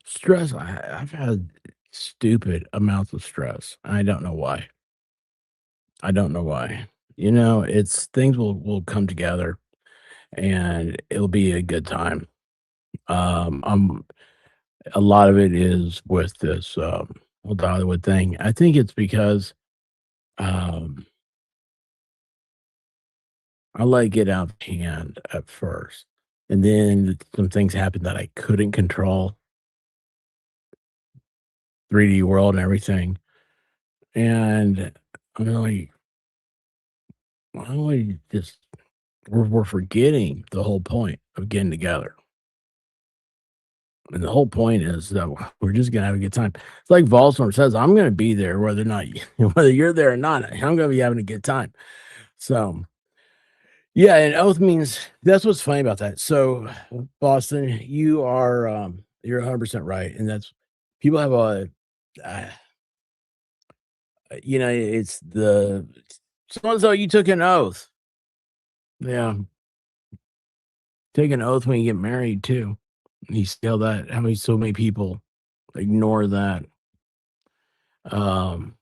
Stress. I've had stupid amounts of stress. I don't know why. I don't know why. It's things will come together and it'll be a good time. A lot of it is with this whole Dollywood thing. I think it's because um I let it get out of hand at first. And then some things happened that I couldn't control, 3D world and everything. And I'm like, why don't we just we're forgetting the whole point of getting together. And the whole point is that we're just gonna have a good time. It's like Volstorm says, I'm gonna be there whether or not whether you're there or not. I'm gonna be having a good time. So yeah, and oath means that's what's funny about that. So Boston, you're 100% right. And that's people have uh, it's the so and so you took an oath. Yeah. Take an oath when you get married too. You see how that how many so many people ignore that. Um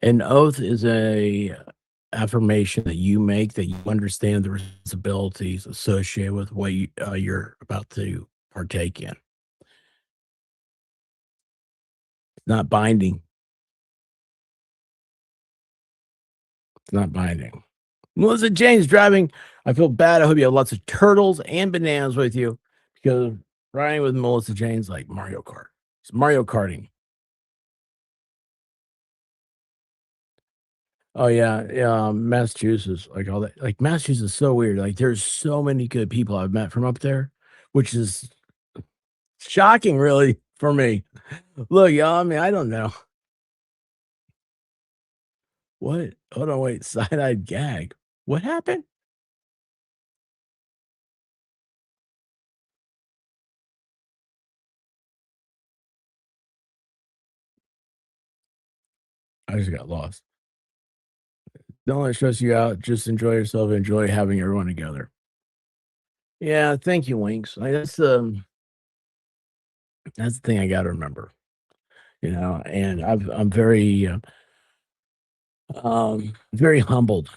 An oath is a affirmation that you make that you understand the responsibilities associated with what you're about to partake in. It's not binding. It's not binding. Melissa Jane's driving. I feel bad. I hope you have lots of turtles and bananas with you because riding with Melissa Jane's like Mario Kart. It's Mario Karting. Oh yeah, yeah, Massachusetts, like all that. Like Massachusetts is so weird. Like there's so many good people I've met from up there, which is shocking, really, for me. Look, y'all, I mean, I don't know. What? Hold on, wait, side-eyed gag. What happened? I just got lost. Don't let it stress you out. Just enjoy yourself. Enjoy having everyone together. Yeah, thank you, Winks. Like, that's the thing I got to remember, And I'm very humbled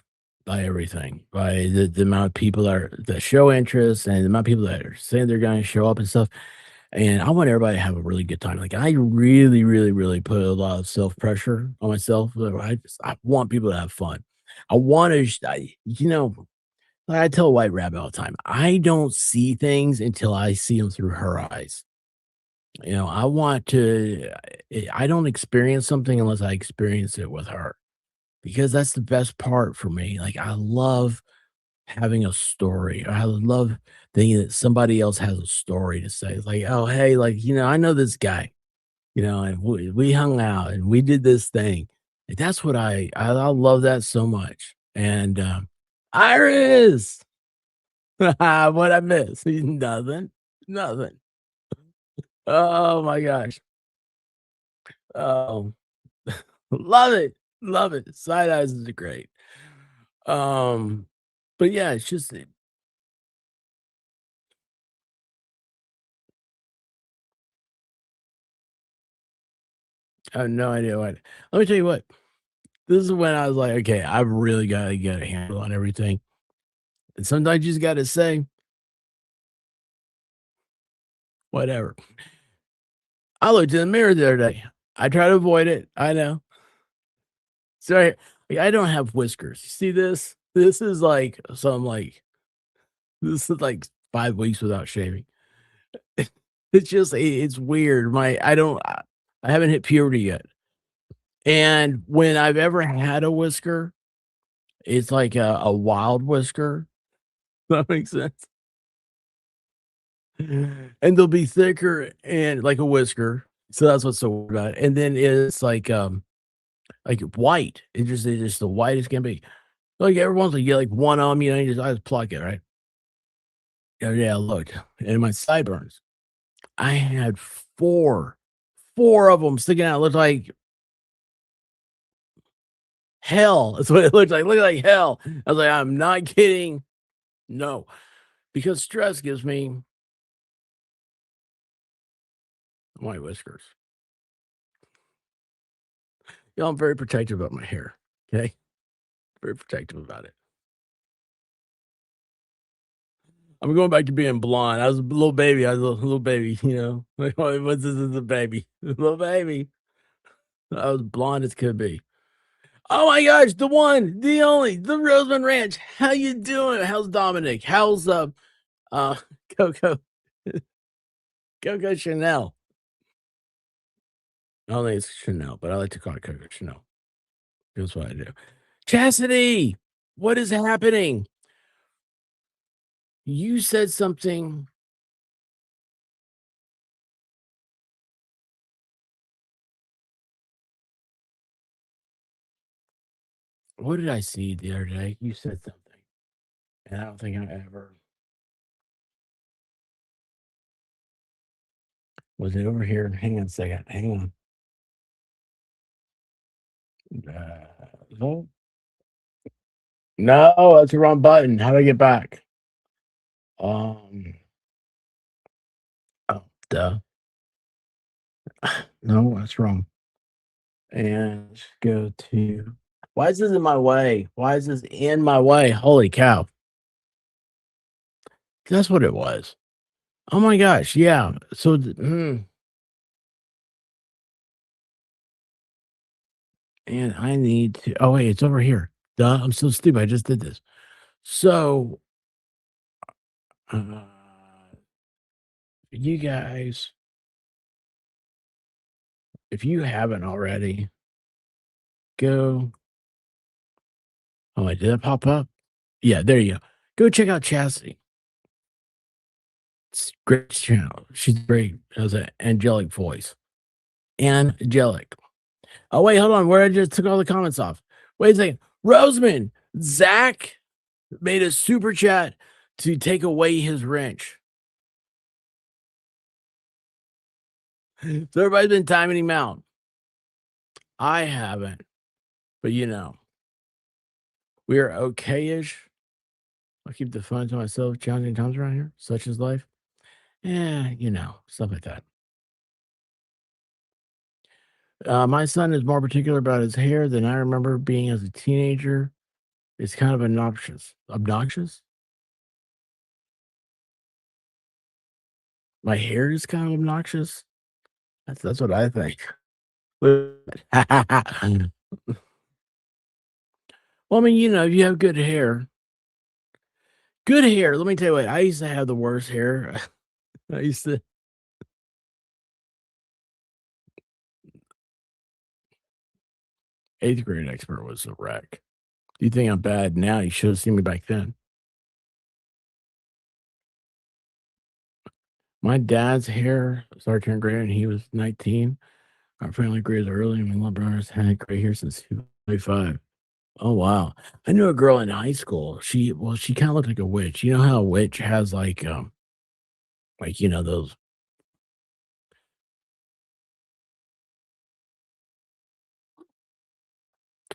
by everything, by the amount of people that show interest and the amount of people that are saying they're going to show up and stuff. And I want everybody to have a really good time. Like I really, really, really put a lot of self pressure on myself. I want people to have fun. I want to, like I tell White Rabbit all the time. I don't see things until I see them through her eyes. I want to. I don't experience something unless I experience it with her because that's the best part for me. Like I love having a story. I love thinking that somebody else has a story to say. It's like, oh, hey, like, I know this guy, and we hung out and we did this thing. Like, that's what I love that so much. And Iris, what I miss? Nothing, nothing. Oh my gosh. Oh, love it, love it. Side eyes is great. Um, but yeah, it's just I have no idea what. Let me tell you what. This is when I was like, okay, I've really got to get a handle on everything. And sometimes you just got to say, whatever. I looked in the mirror the other day. I try to avoid it. I know. Sorry. Like, I don't have whiskers. You see this? This is like, so I'm like, this is like 5 weeks without shaving. It's just, it's weird. I haven't hit puberty yet. And when I've ever had a whisker, it's like a wild whisker. That makes sense. And they'll be thicker and like a whisker. So that's what's so weird about it. And then it's like white. It's just the whitest can be. Like every once in a while you get like one on me, I just pluck it, right? Yeah, yeah, look. And my sideburns. I had four of them sticking out. It looked like hell. That's what it looked like. Looked like hell. I was like, I'm not kidding. No. Because stress gives me white whiskers. I'm very protective of my hair. Okay. Very protective about it. I'm going back to being blonde. I was a little baby. I was a little baby, Like, what's this as a baby? Little baby. I was blonde as could be. Oh my gosh, the one, the only, the Roseman Ranch. How you doing? How's Dominic? How's uh Coco Coco Chanel? I don't think it's Chanel, but I like to call it Coco Chanel. That's what I do. Chastity, what is happening? You said something. What did I see the other day? You said something, and I don't think I ever was it over here. Hang on a second. Hang on. No, no, that's the wrong button. How do I get back? Um, oh, duh. No, that's wrong. And go to. Why is this in my way? Why is this in my way? Holy cow! That's what it was. Oh my gosh, yeah. So, and I need to. Oh wait, it's over here. Duh, I'm so stupid. I just did this. So, uh, you guys, if you haven't already, go. Oh, wait, did that pop up? Yeah, there you go. Go check out Chastity. It's a great channel. She's great. Has an angelic voice. Angelic. Oh wait, hold on. Where I just took all the comments off. Wait a second. Roseman, Zach made a super chat to take away his wrench. So everybody's been timing him out. I haven't, but we are okay-ish. I'll keep the fun to myself. Challenging times around here, such as life. Yeah, stuff like that. My son is more particular about his hair than I remember being as a teenager. It's kind of obnoxious. Obnoxious? My hair is kind of obnoxious. That's what I think. Well, I mean, if you have good hair. Let me tell you what. I used to have the worst hair. I used to 8th grade expert was a wreck. You think I'm bad now? You should have seen me back then. My dad's hair started turning gray when he was 19. Our family grew early, and my little brothers had gray hair since he was 25. Oh wow! I knew a girl in high school. She kind of looked like a witch. You know how a witch has those.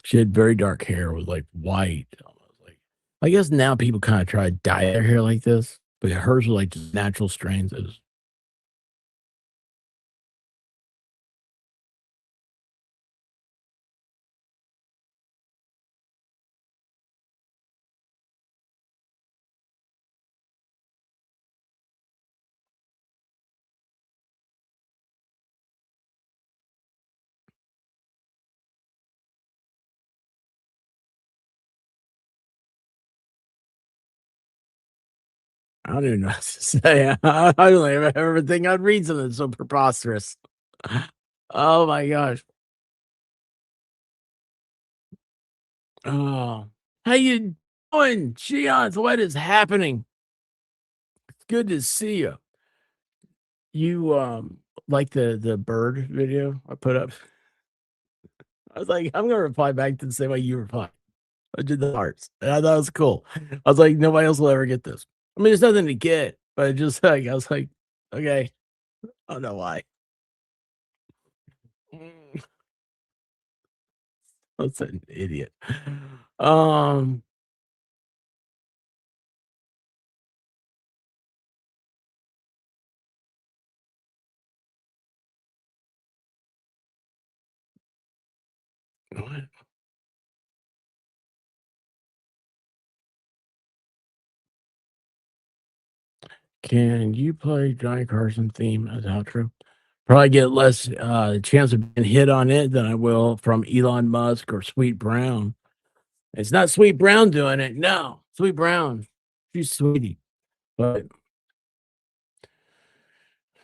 She had very dark hair with like white, almost like. I guess now people kind of try to dye their hair like this, but hers were like just natural strands. I don't even know what to say. I don't ever think I'd read something so preposterous. Oh my gosh. Oh, how you doing, Shions? What is happening? It's good to see you. You like the bird video I put up? I was like, I'm gonna reply back to the same way you reply. I did the hearts. And I thought it was cool. I was like, nobody else will ever get this. I mean, there's nothing to get, but just like I was like, okay, I don't know why. Mm, That's an idiot. Um, what? Can you play Johnny Carson theme as outro? Probably get less chance of being hit on it than I will from Elon Musk or Sweet Brown. It's not Sweet Brown doing it. No, Sweet Brown. She's sweetie. But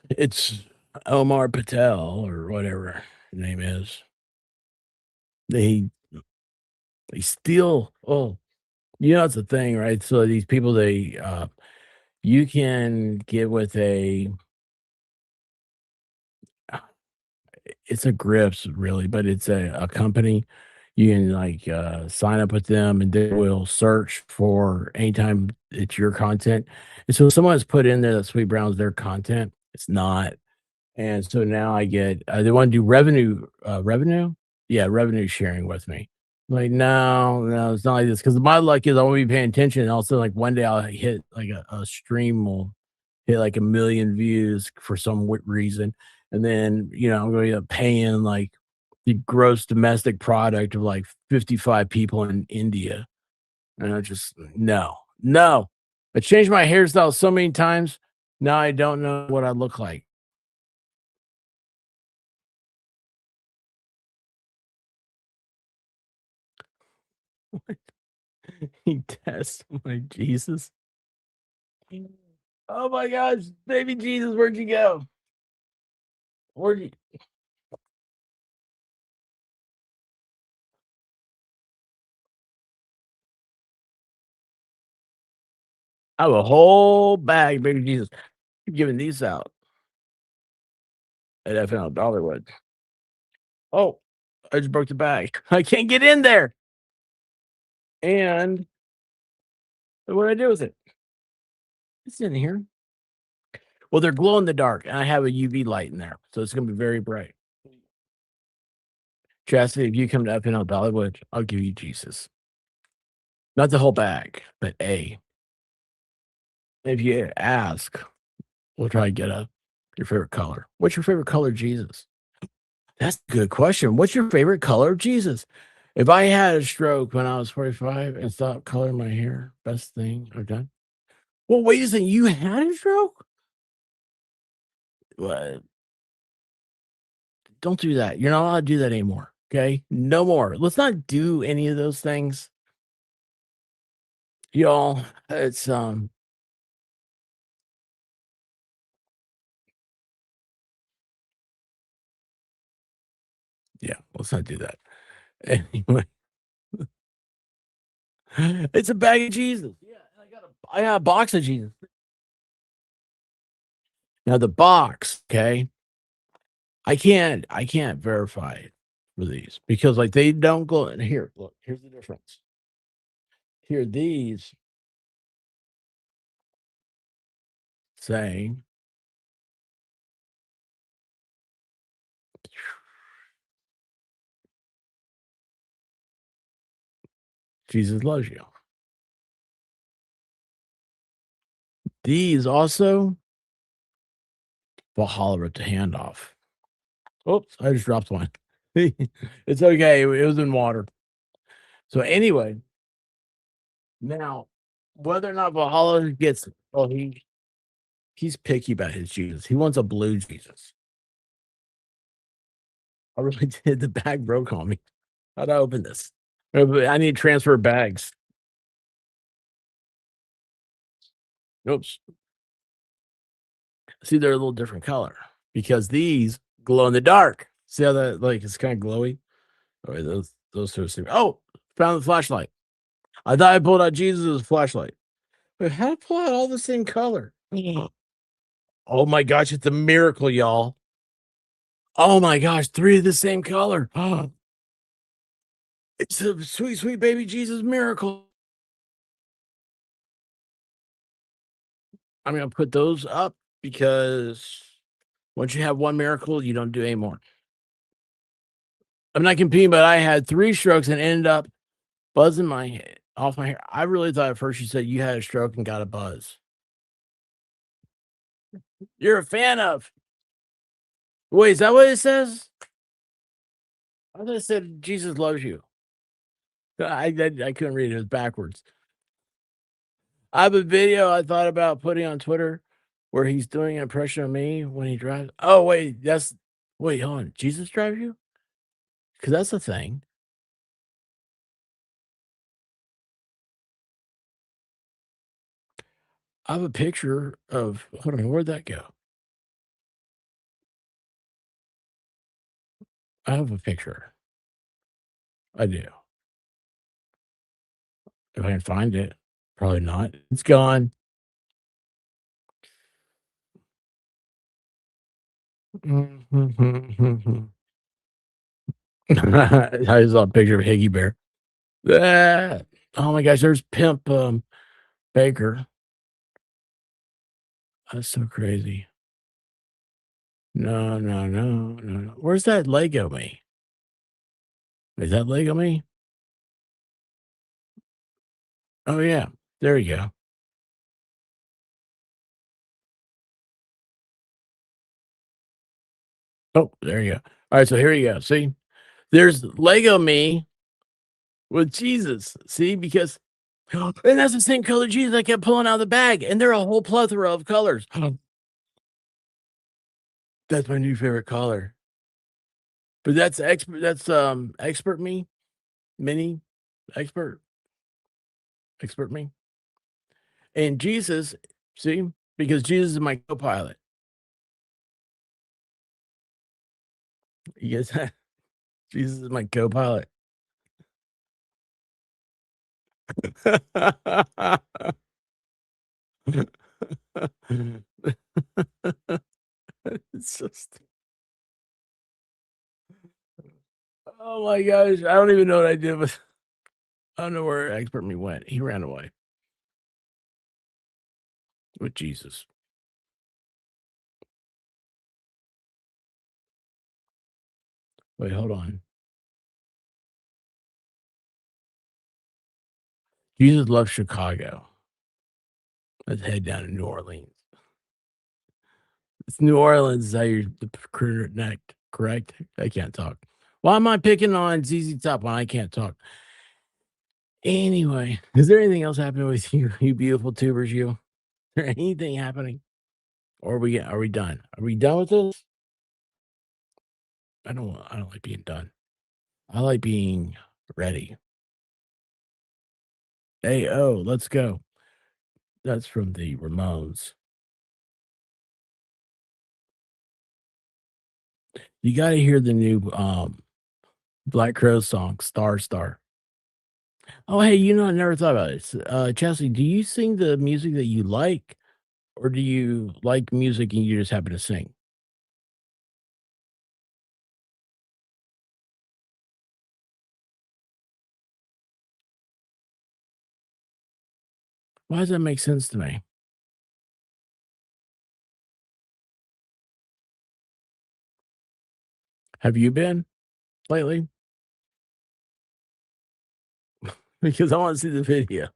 it's Omar Patel or whatever his name is. They steal. Oh, it's the thing, right? So these people, you can get with it's a Grips really, but it's a company. You can like sign up with them and they will search for anytime it's your content. And so someone's put in there that Sweet Brown's their content. It's not. And so now I get they want to do revenue? Yeah, revenue sharing with me. Like, no, it's not like this. Because my luck is I won't be paying attention. And also, like one day I'll hit like a stream will hit like 1,000,000 views for some reason. And then, I'm going to be paying like the gross domestic product of like 55 people in India. And I just, no, no. I changed my hairstyle so many times. Now I don't know what I look like. He tests my Jesus. Oh my gosh, baby Jesus, where'd you go? Where'd you? I have a whole bag, baby Jesus. I'm giving these out at FNL Dollarwood. Oh, I just broke the bag. I can't get in there. And what do I do with it? It's in here. Well, they're glow in the dark, and I have a UV light in there, so it's gonna be very bright. Chastity, if you come to FNL Dollarwood, I'll give you Jesus. Not the whole bag, but A. If you ask, we'll try to get your favorite color. What's your favorite color, Jesus? That's a good question. What's your favorite color of Jesus? If I had a stroke when I was 45 and stopped coloring my hair, best thing I've done. Well, wait a second. You had a stroke? What? Don't do that. You're not allowed to do that anymore. Okay. No more. Let's not do any of those things. Y'all, it's yeah, let's not do that. Anyway. It's a bag of Jesus. Yeah, I got a box of Jesus. Now the box, okay. I can't verify it for these because like they don't go in here. Look, here's the difference. Here, these saying Jesus loves you. These also Valhalla ripped the hand off. Oops, I just dropped one. It's okay. It was in water. So anyway, now whether or not Valhalla gets he's picky about his Jesus. He wants a blue Jesus. I really did. The bag broke on me. How'd I open this? I need to transfer bags. Oops. See, they're a little different color because these glow in the dark. See how that like it's kind of glowy? Oh, wait, those two are oh, found the flashlight. I thought I pulled out Jesus' flashlight. Wait, how to pull out all the same color? Oh my gosh, it's a miracle, y'all. Oh my gosh, 3 of the same color. It's a sweet, sweet baby Jesus miracle. I'm gonna put those up because once you have one miracle, you don't do any more. I'm not competing, but I had 3 strokes and ended up buzzing my head off my hair. I really thought at first you said you had a stroke and got a buzz. You're a fan of. Wait, is that what it says? I thought it said Jesus loves you. I couldn't read it. It was backwards. I have a video I thought about putting on Twitter where he's doing an impression of me when he drives. Oh, wait, wait, hold on. Jesus drives you? Because that's a thing. I have a picture of, hold on, where'd that go? I have a picture. I do. If I can find it. Probably not. It's gone. I saw a picture of Higgy Bear. Ah, oh my gosh, there's Pimp Baker. That's so crazy. No, no, no, no, no. Where's that Lego me? Is that Lego me? Oh yeah, there you go. Oh, there you go. All right, so here you go. See, there's Lego me with Jesus. See, because and that's the same color Jesus I kept pulling out of the bag, and they're a whole plethora of colors. That's my new favorite color. But that's expert. That's expert me, mini expert, expert me, and Jesus. See, because Jesus is my co-pilot. Yes, Jesus is my co-pilot. It's just, oh my gosh, I don't even know what I did with. I don't know where expert me went. He ran away with Jesus. Wait, hold on. Jesus loves Chicago. Let's head down to New Orleans. It's New Orleans. Is how you're correct? I can't talk. Why am I picking on ZZ Top when I can't talk? Anyway, is there anything else happening with you, you beautiful tubers? You? Is there anything happening? Or are we done? Are we done with this? I don't like being done. I like being ready. Hey, oh, let's go. That's from the Ramones. You got to hear the new Black Crow song, Star Star. Oh, hey, I never thought about it. Chelsea, do you sing the music that you like, or do you like music and you just happen to sing? Why does that make sense to me? Have you been lately? Because I want to see the video.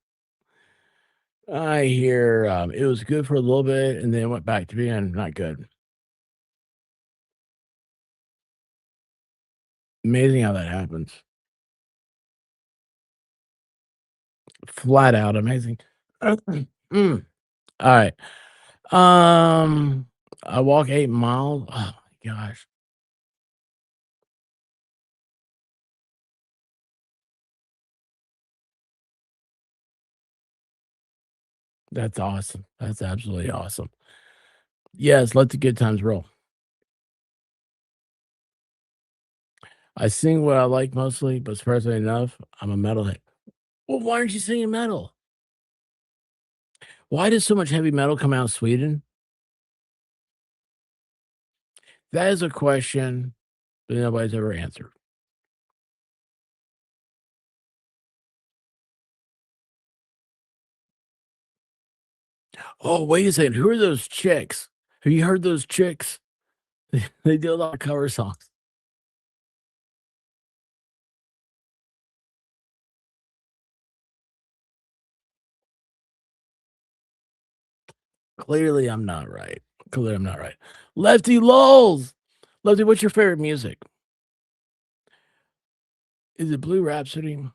I hear it was good for a little bit and then it went back to being not good. Amazing how that happens. Flat out amazing. Mm. All right. I walk 8 miles. Oh my gosh. That's awesome. That's absolutely awesome. Yes, let the good times roll. I sing what I like mostly, but surprisingly enough, I'm a metalhead. Well, why aren't you singing metal? Why does so much heavy metal come out of Sweden? That is a question that nobody's ever answered. Oh, wait a second. Who are those chicks? Have you heard those chicks? They do a lot of cover songs. Clearly, I'm not right. Clearly, I'm not right. Lefty Lulz. Lefty, what's your favorite music? Is it Blue Rhapsody?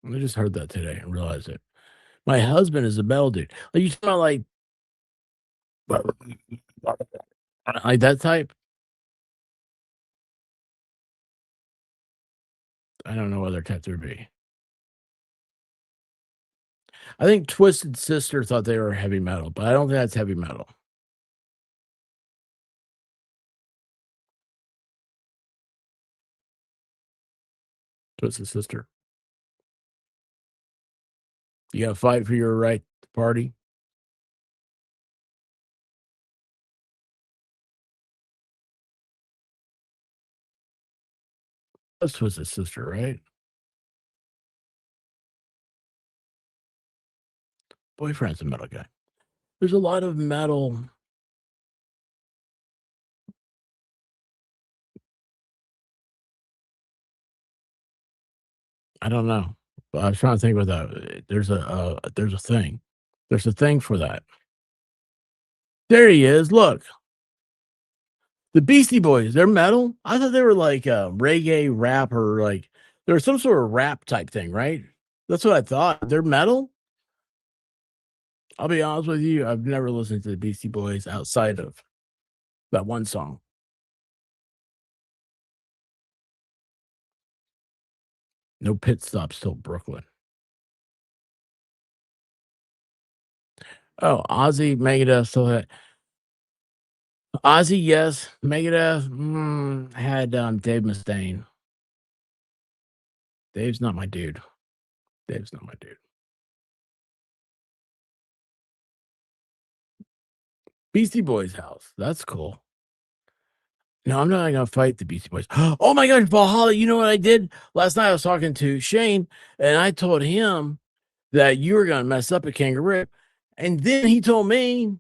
I just heard that today and realized it. My husband is a metal dude. Like you talking about like Like that type. I don't know what other type there'd be. I think Twisted Sister thought they were heavy metal, but I don't think that's heavy metal. Twisted Sister. You gotta fight for your right to party. That's Twisted Sister, right? Boyfriend's a metal guy. There's a lot of metal. I don't know. But I was trying to think about that. There's a thing. There's a thing for that. There he is. Look. The Beastie Boys, they're metal? I thought they were like reggae rap or like there was some sort of rap type thing, right? That's what I thought. They're metal? I'll be honest with you, I've never listened to the Beastie Boys outside of that one song. No pit stops till Brooklyn. Oh, Ozzy, Megadeth, so that Ozzy, yes. Megadeth, had Dave Mustaine. Dave's not my dude. Dave's not my dude. Beastie Boys house. That's cool. No, I'm not gonna fight the Beastie Boys. Oh my gosh, Valhalla! You know what I did last night? I was talking to Shane, and I told him that you were gonna mess up a kangaroo, and then he told me,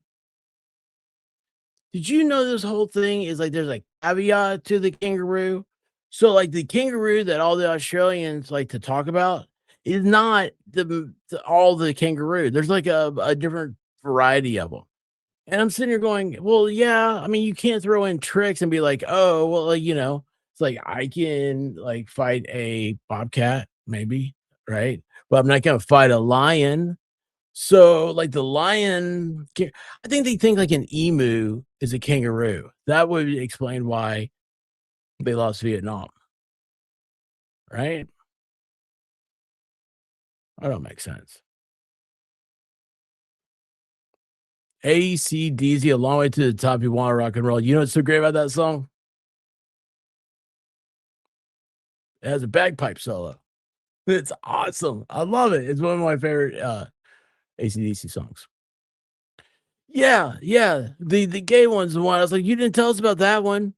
"Did you know this whole thing is like there's a caveat to the kangaroo? So like the kangaroo that all the Australians like to talk about is not all the kangaroo. There's like a different variety of them." And I'm sitting here going, well, yeah, I mean, you can't throw in tricks and be like, oh, well, like, it's like I can like fight a bobcat, maybe, right? But I'm not gonna fight a lion. So, like the lion, I think they think like an emu is a kangaroo. That would explain why they lost Vietnam, right? That don't make sense. AC/DC, A Long Way to the Top. You want to rock and roll. You know what's so great about that song? It has a bagpipe solo. It's awesome. I love it. It's one of my favorite AC/DC songs. Yeah, yeah. The gay one's the one. I was like, you didn't tell us about that one.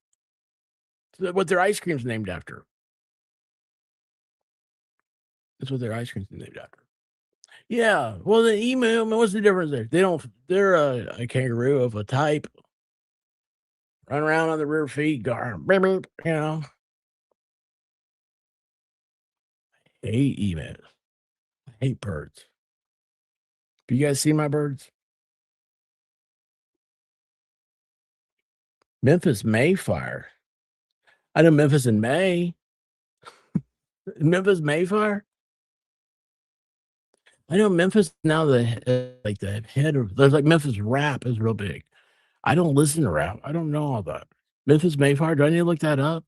What their ice cream's named after. That's what their ice cream's named after. Yeah. Well, the emu, I mean, what's the difference there? They're a kangaroo of a type. Run around on the rear feet, going, beep, beep, Hate emails. Hate birds. Do you guys see my birds? Memphis Mayfire. I know Memphis in May. Memphis Mayfire. I know Memphis now. Like the head of there's like Memphis rap is real big. I don't listen to rap. I don't know all that. Memphis Mayfire. Do I need to look that up?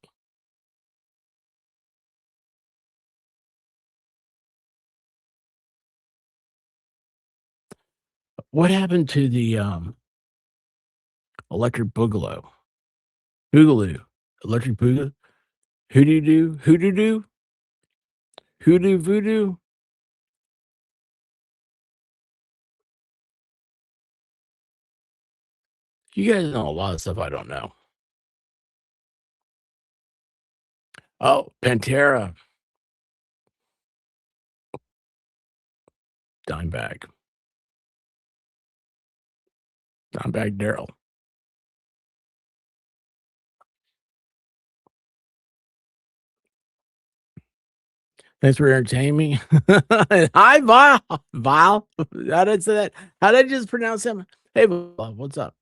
What happened to the electric boogaloo? Boogaloo. Electric boogaloo? Hoodoo doo? Hoodoo doo? Hoodoo voodoo? You guys know a lot of stuff I don't know. Oh, Pantera. Dimebag. Dimebag Daryl. Thanks for entertaining me. Hi, Vile. Vile. How did I say that? How did I just pronounce him? Hey, Vile, what's up?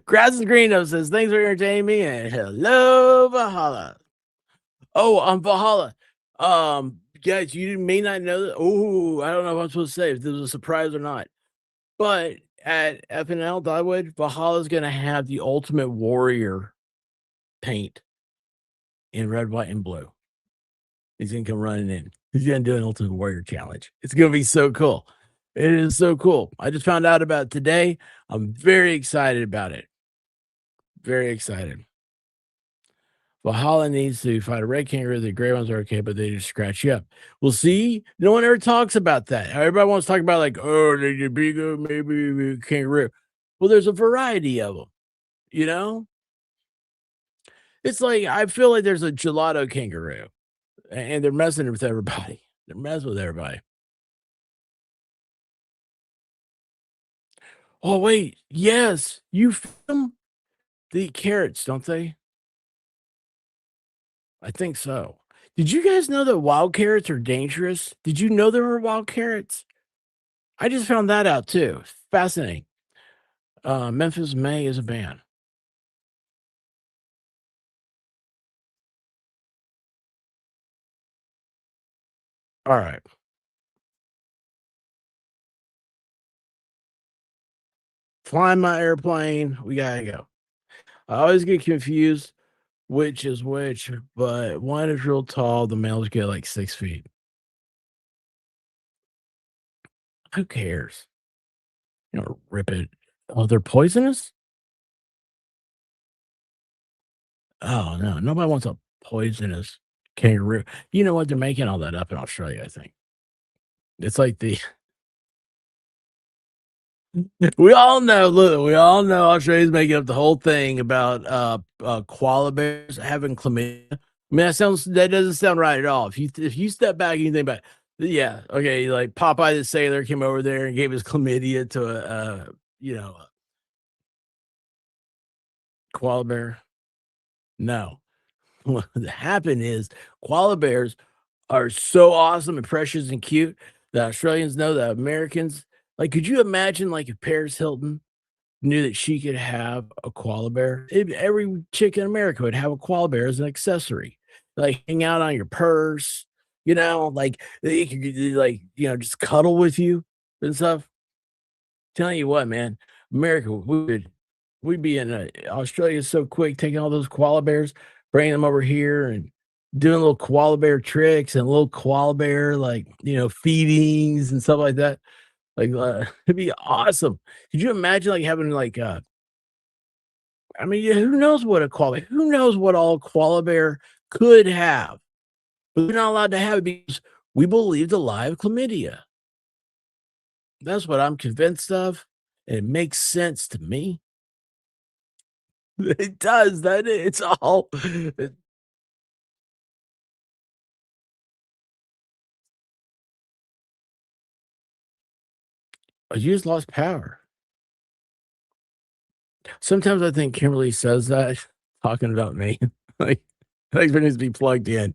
Grass is Green though says, thanks for entertaining me. And hello, Valhalla. Oh, I'm Valhalla. Guys, you may not know that. Oh, I don't know if I'm supposed to say if this was a surprise or not. But at FNL Dyewood, Valhalla's gonna have the Ultimate Warrior paint in red, white, and blue. He's gonna come running in. He's gonna do an Ultimate Warrior challenge. It's gonna be so cool. It is so cool. I just found out about it today. I'm very excited about it. Very excited. Valhalla needs to fight a red kangaroo. The gray ones are okay, but they just scratch you up. Well, see, no one ever talks about that. Everybody wants to talk about like, oh, they're bigger, maybe kangaroo. Well, there's a variety of them, you know? It's like I feel like there's a gelato kangaroo, and they're messing with everybody. They're messing with everybody. Oh, wait, yes, you them? They eat carrots, don't they? I think so. Did you guys know that wild carrots are dangerous? Did you know there were wild carrots? I just found that out too. Fascinating. Memphis May is a band. All right. Flying my airplane. We gotta go. I always get confused which is which, but one is real tall. The males get like 6 feet. Who cares? You know, rip it. Oh, they're poisonous? Oh no, nobody wants a poisonous kangaroo. You know what? They're making all that up in Australia, I think. It's like the we all know, look, we all know Australia's making up the whole thing about koala bears having chlamydia. I mean, that doesn't sound right at all. If you step back and you think about it, yeah, okay, like Popeye the Sailor came over there and gave his chlamydia to a koala bear. No. What happened is koala bears are so awesome and precious and cute that Australians know that Americans like. Could you imagine like if Paris Hilton knew that she could have a koala bear? Every chick in America would have a koala bear as an accessory, like hang out on your purse, like they could like just cuddle with you and stuff. Telling you what, man, America, we'd be in Australia so quick taking all those koala bears, bringing them over here and doing little koala bear tricks and little koala bear like feedings and stuff like that. Like it'd be awesome. Could you imagine like having like I mean, yeah, who knows what a koala who knows what all koala bear could have, but we're not allowed to have it because we believe the lie of chlamydia. That's what I'm convinced of. And it makes sense to me. It does, that it's all you just lost power. Sometimes I think Kimberly says that talking about me. Like, thanks for needs to be plugged in.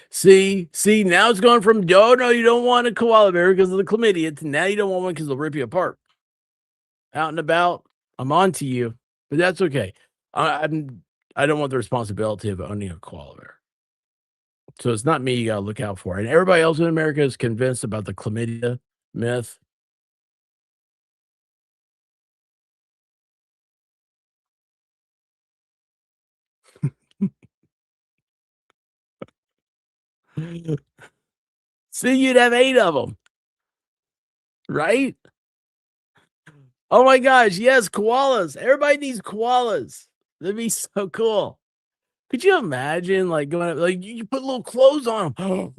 See, now it's going from, oh no, you don't want a koala bear because of the chlamydia to now you don't want one because they'll rip you apart. Out and about, I'm on to you, but that's okay. I don't want the responsibility of owning a koala bear. So it's not me you gotta look out for. And everybody else in America is convinced about the chlamydia myth. See, you'd have 8 of them, right? Oh my gosh, yes, koalas. Everybody needs koalas. That'd be so cool. Could you imagine like going like you put little clothes on them? Oh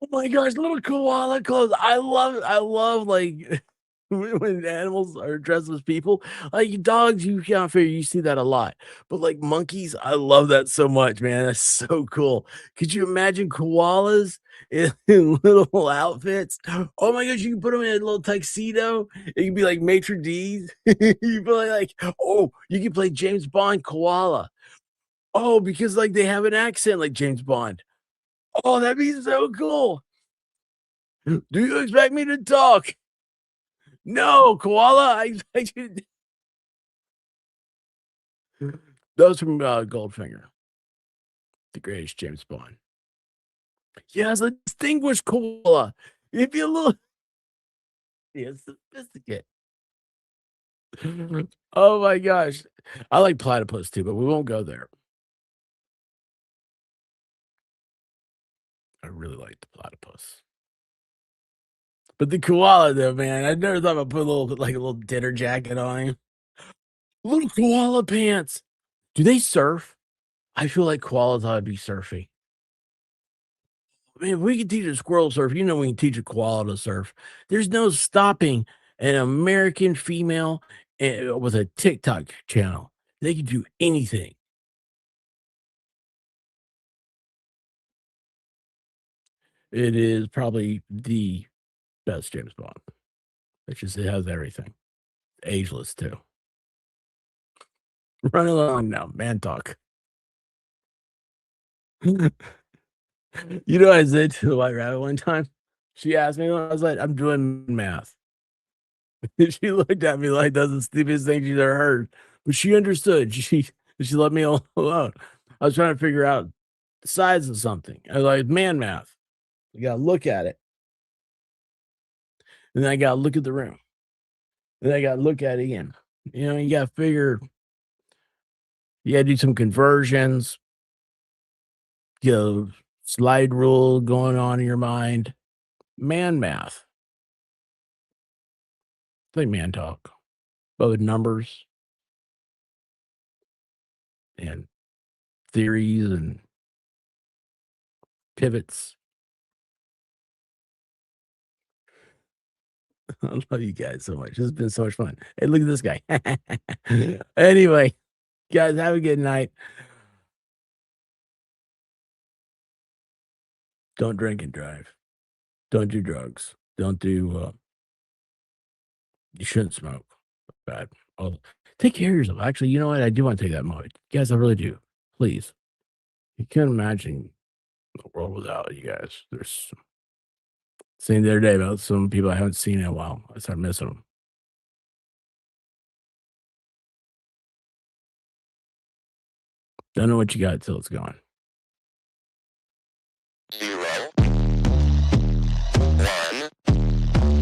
my gosh, little koala clothes. I love like when animals are dressed as people. Like dogs, you can't figure you see that a lot. But like monkeys, I love that so much, man. That's so cool. Could you imagine koalas in little outfits? Oh my gosh, you can put them in a little tuxedo. It can be like maitre d's. You can play like, oh, you can play James Bond koala. Oh, because like they have an accent like James Bond. Oh, that'd be so cool. Do you expect me to talk? No, koala. I expect you Those from Goldfinger, the greatest James Bond. Yes, a distinguished koala. It'd be a little sophisticated. Oh my gosh. I like platypus too, but we won't go there. I really like the platypus. But the koala though, man, I never thought I'd put a little dinner jacket on him. Little koala pants. Do they surf? I feel like koalas ought to be surfing. I mean, if we can teach a squirrel to surf, we can teach a koala to surf. There's no stopping an American female with a TikTok channel. They can do anything. It is probably the best James Bond. It has everything. Ageless too. Run along now, man talk. What I said to the white rabbit one time? She asked me, I was like, I'm doing math. She looked at me like that's the stupidest thing she's ever heard. But she understood. She let me alone. I was trying to figure out the size of something. I was like, man math. You gotta look at it. And then I gotta look at the room. And then I gotta look at it again. You gotta figure, you gotta do some conversions, slide rule going on in your mind. Man math. It's like man talk. But with numbers and theories and pivots. I love you guys so much. This has been so much fun. Hey, look at this guy. Anyway, guys, have a good night. Don't drink and drive. Don't do drugs. Don't do, you shouldn't smoke. Bad. Oh, take care of yourself. Actually, you know what? I do want to take that moment. Guys, I really do. Please. You can't imagine the world without you guys. There's saying the other day about some people I haven't seen in a while. I start missing them. Don't know what you got till it's gone.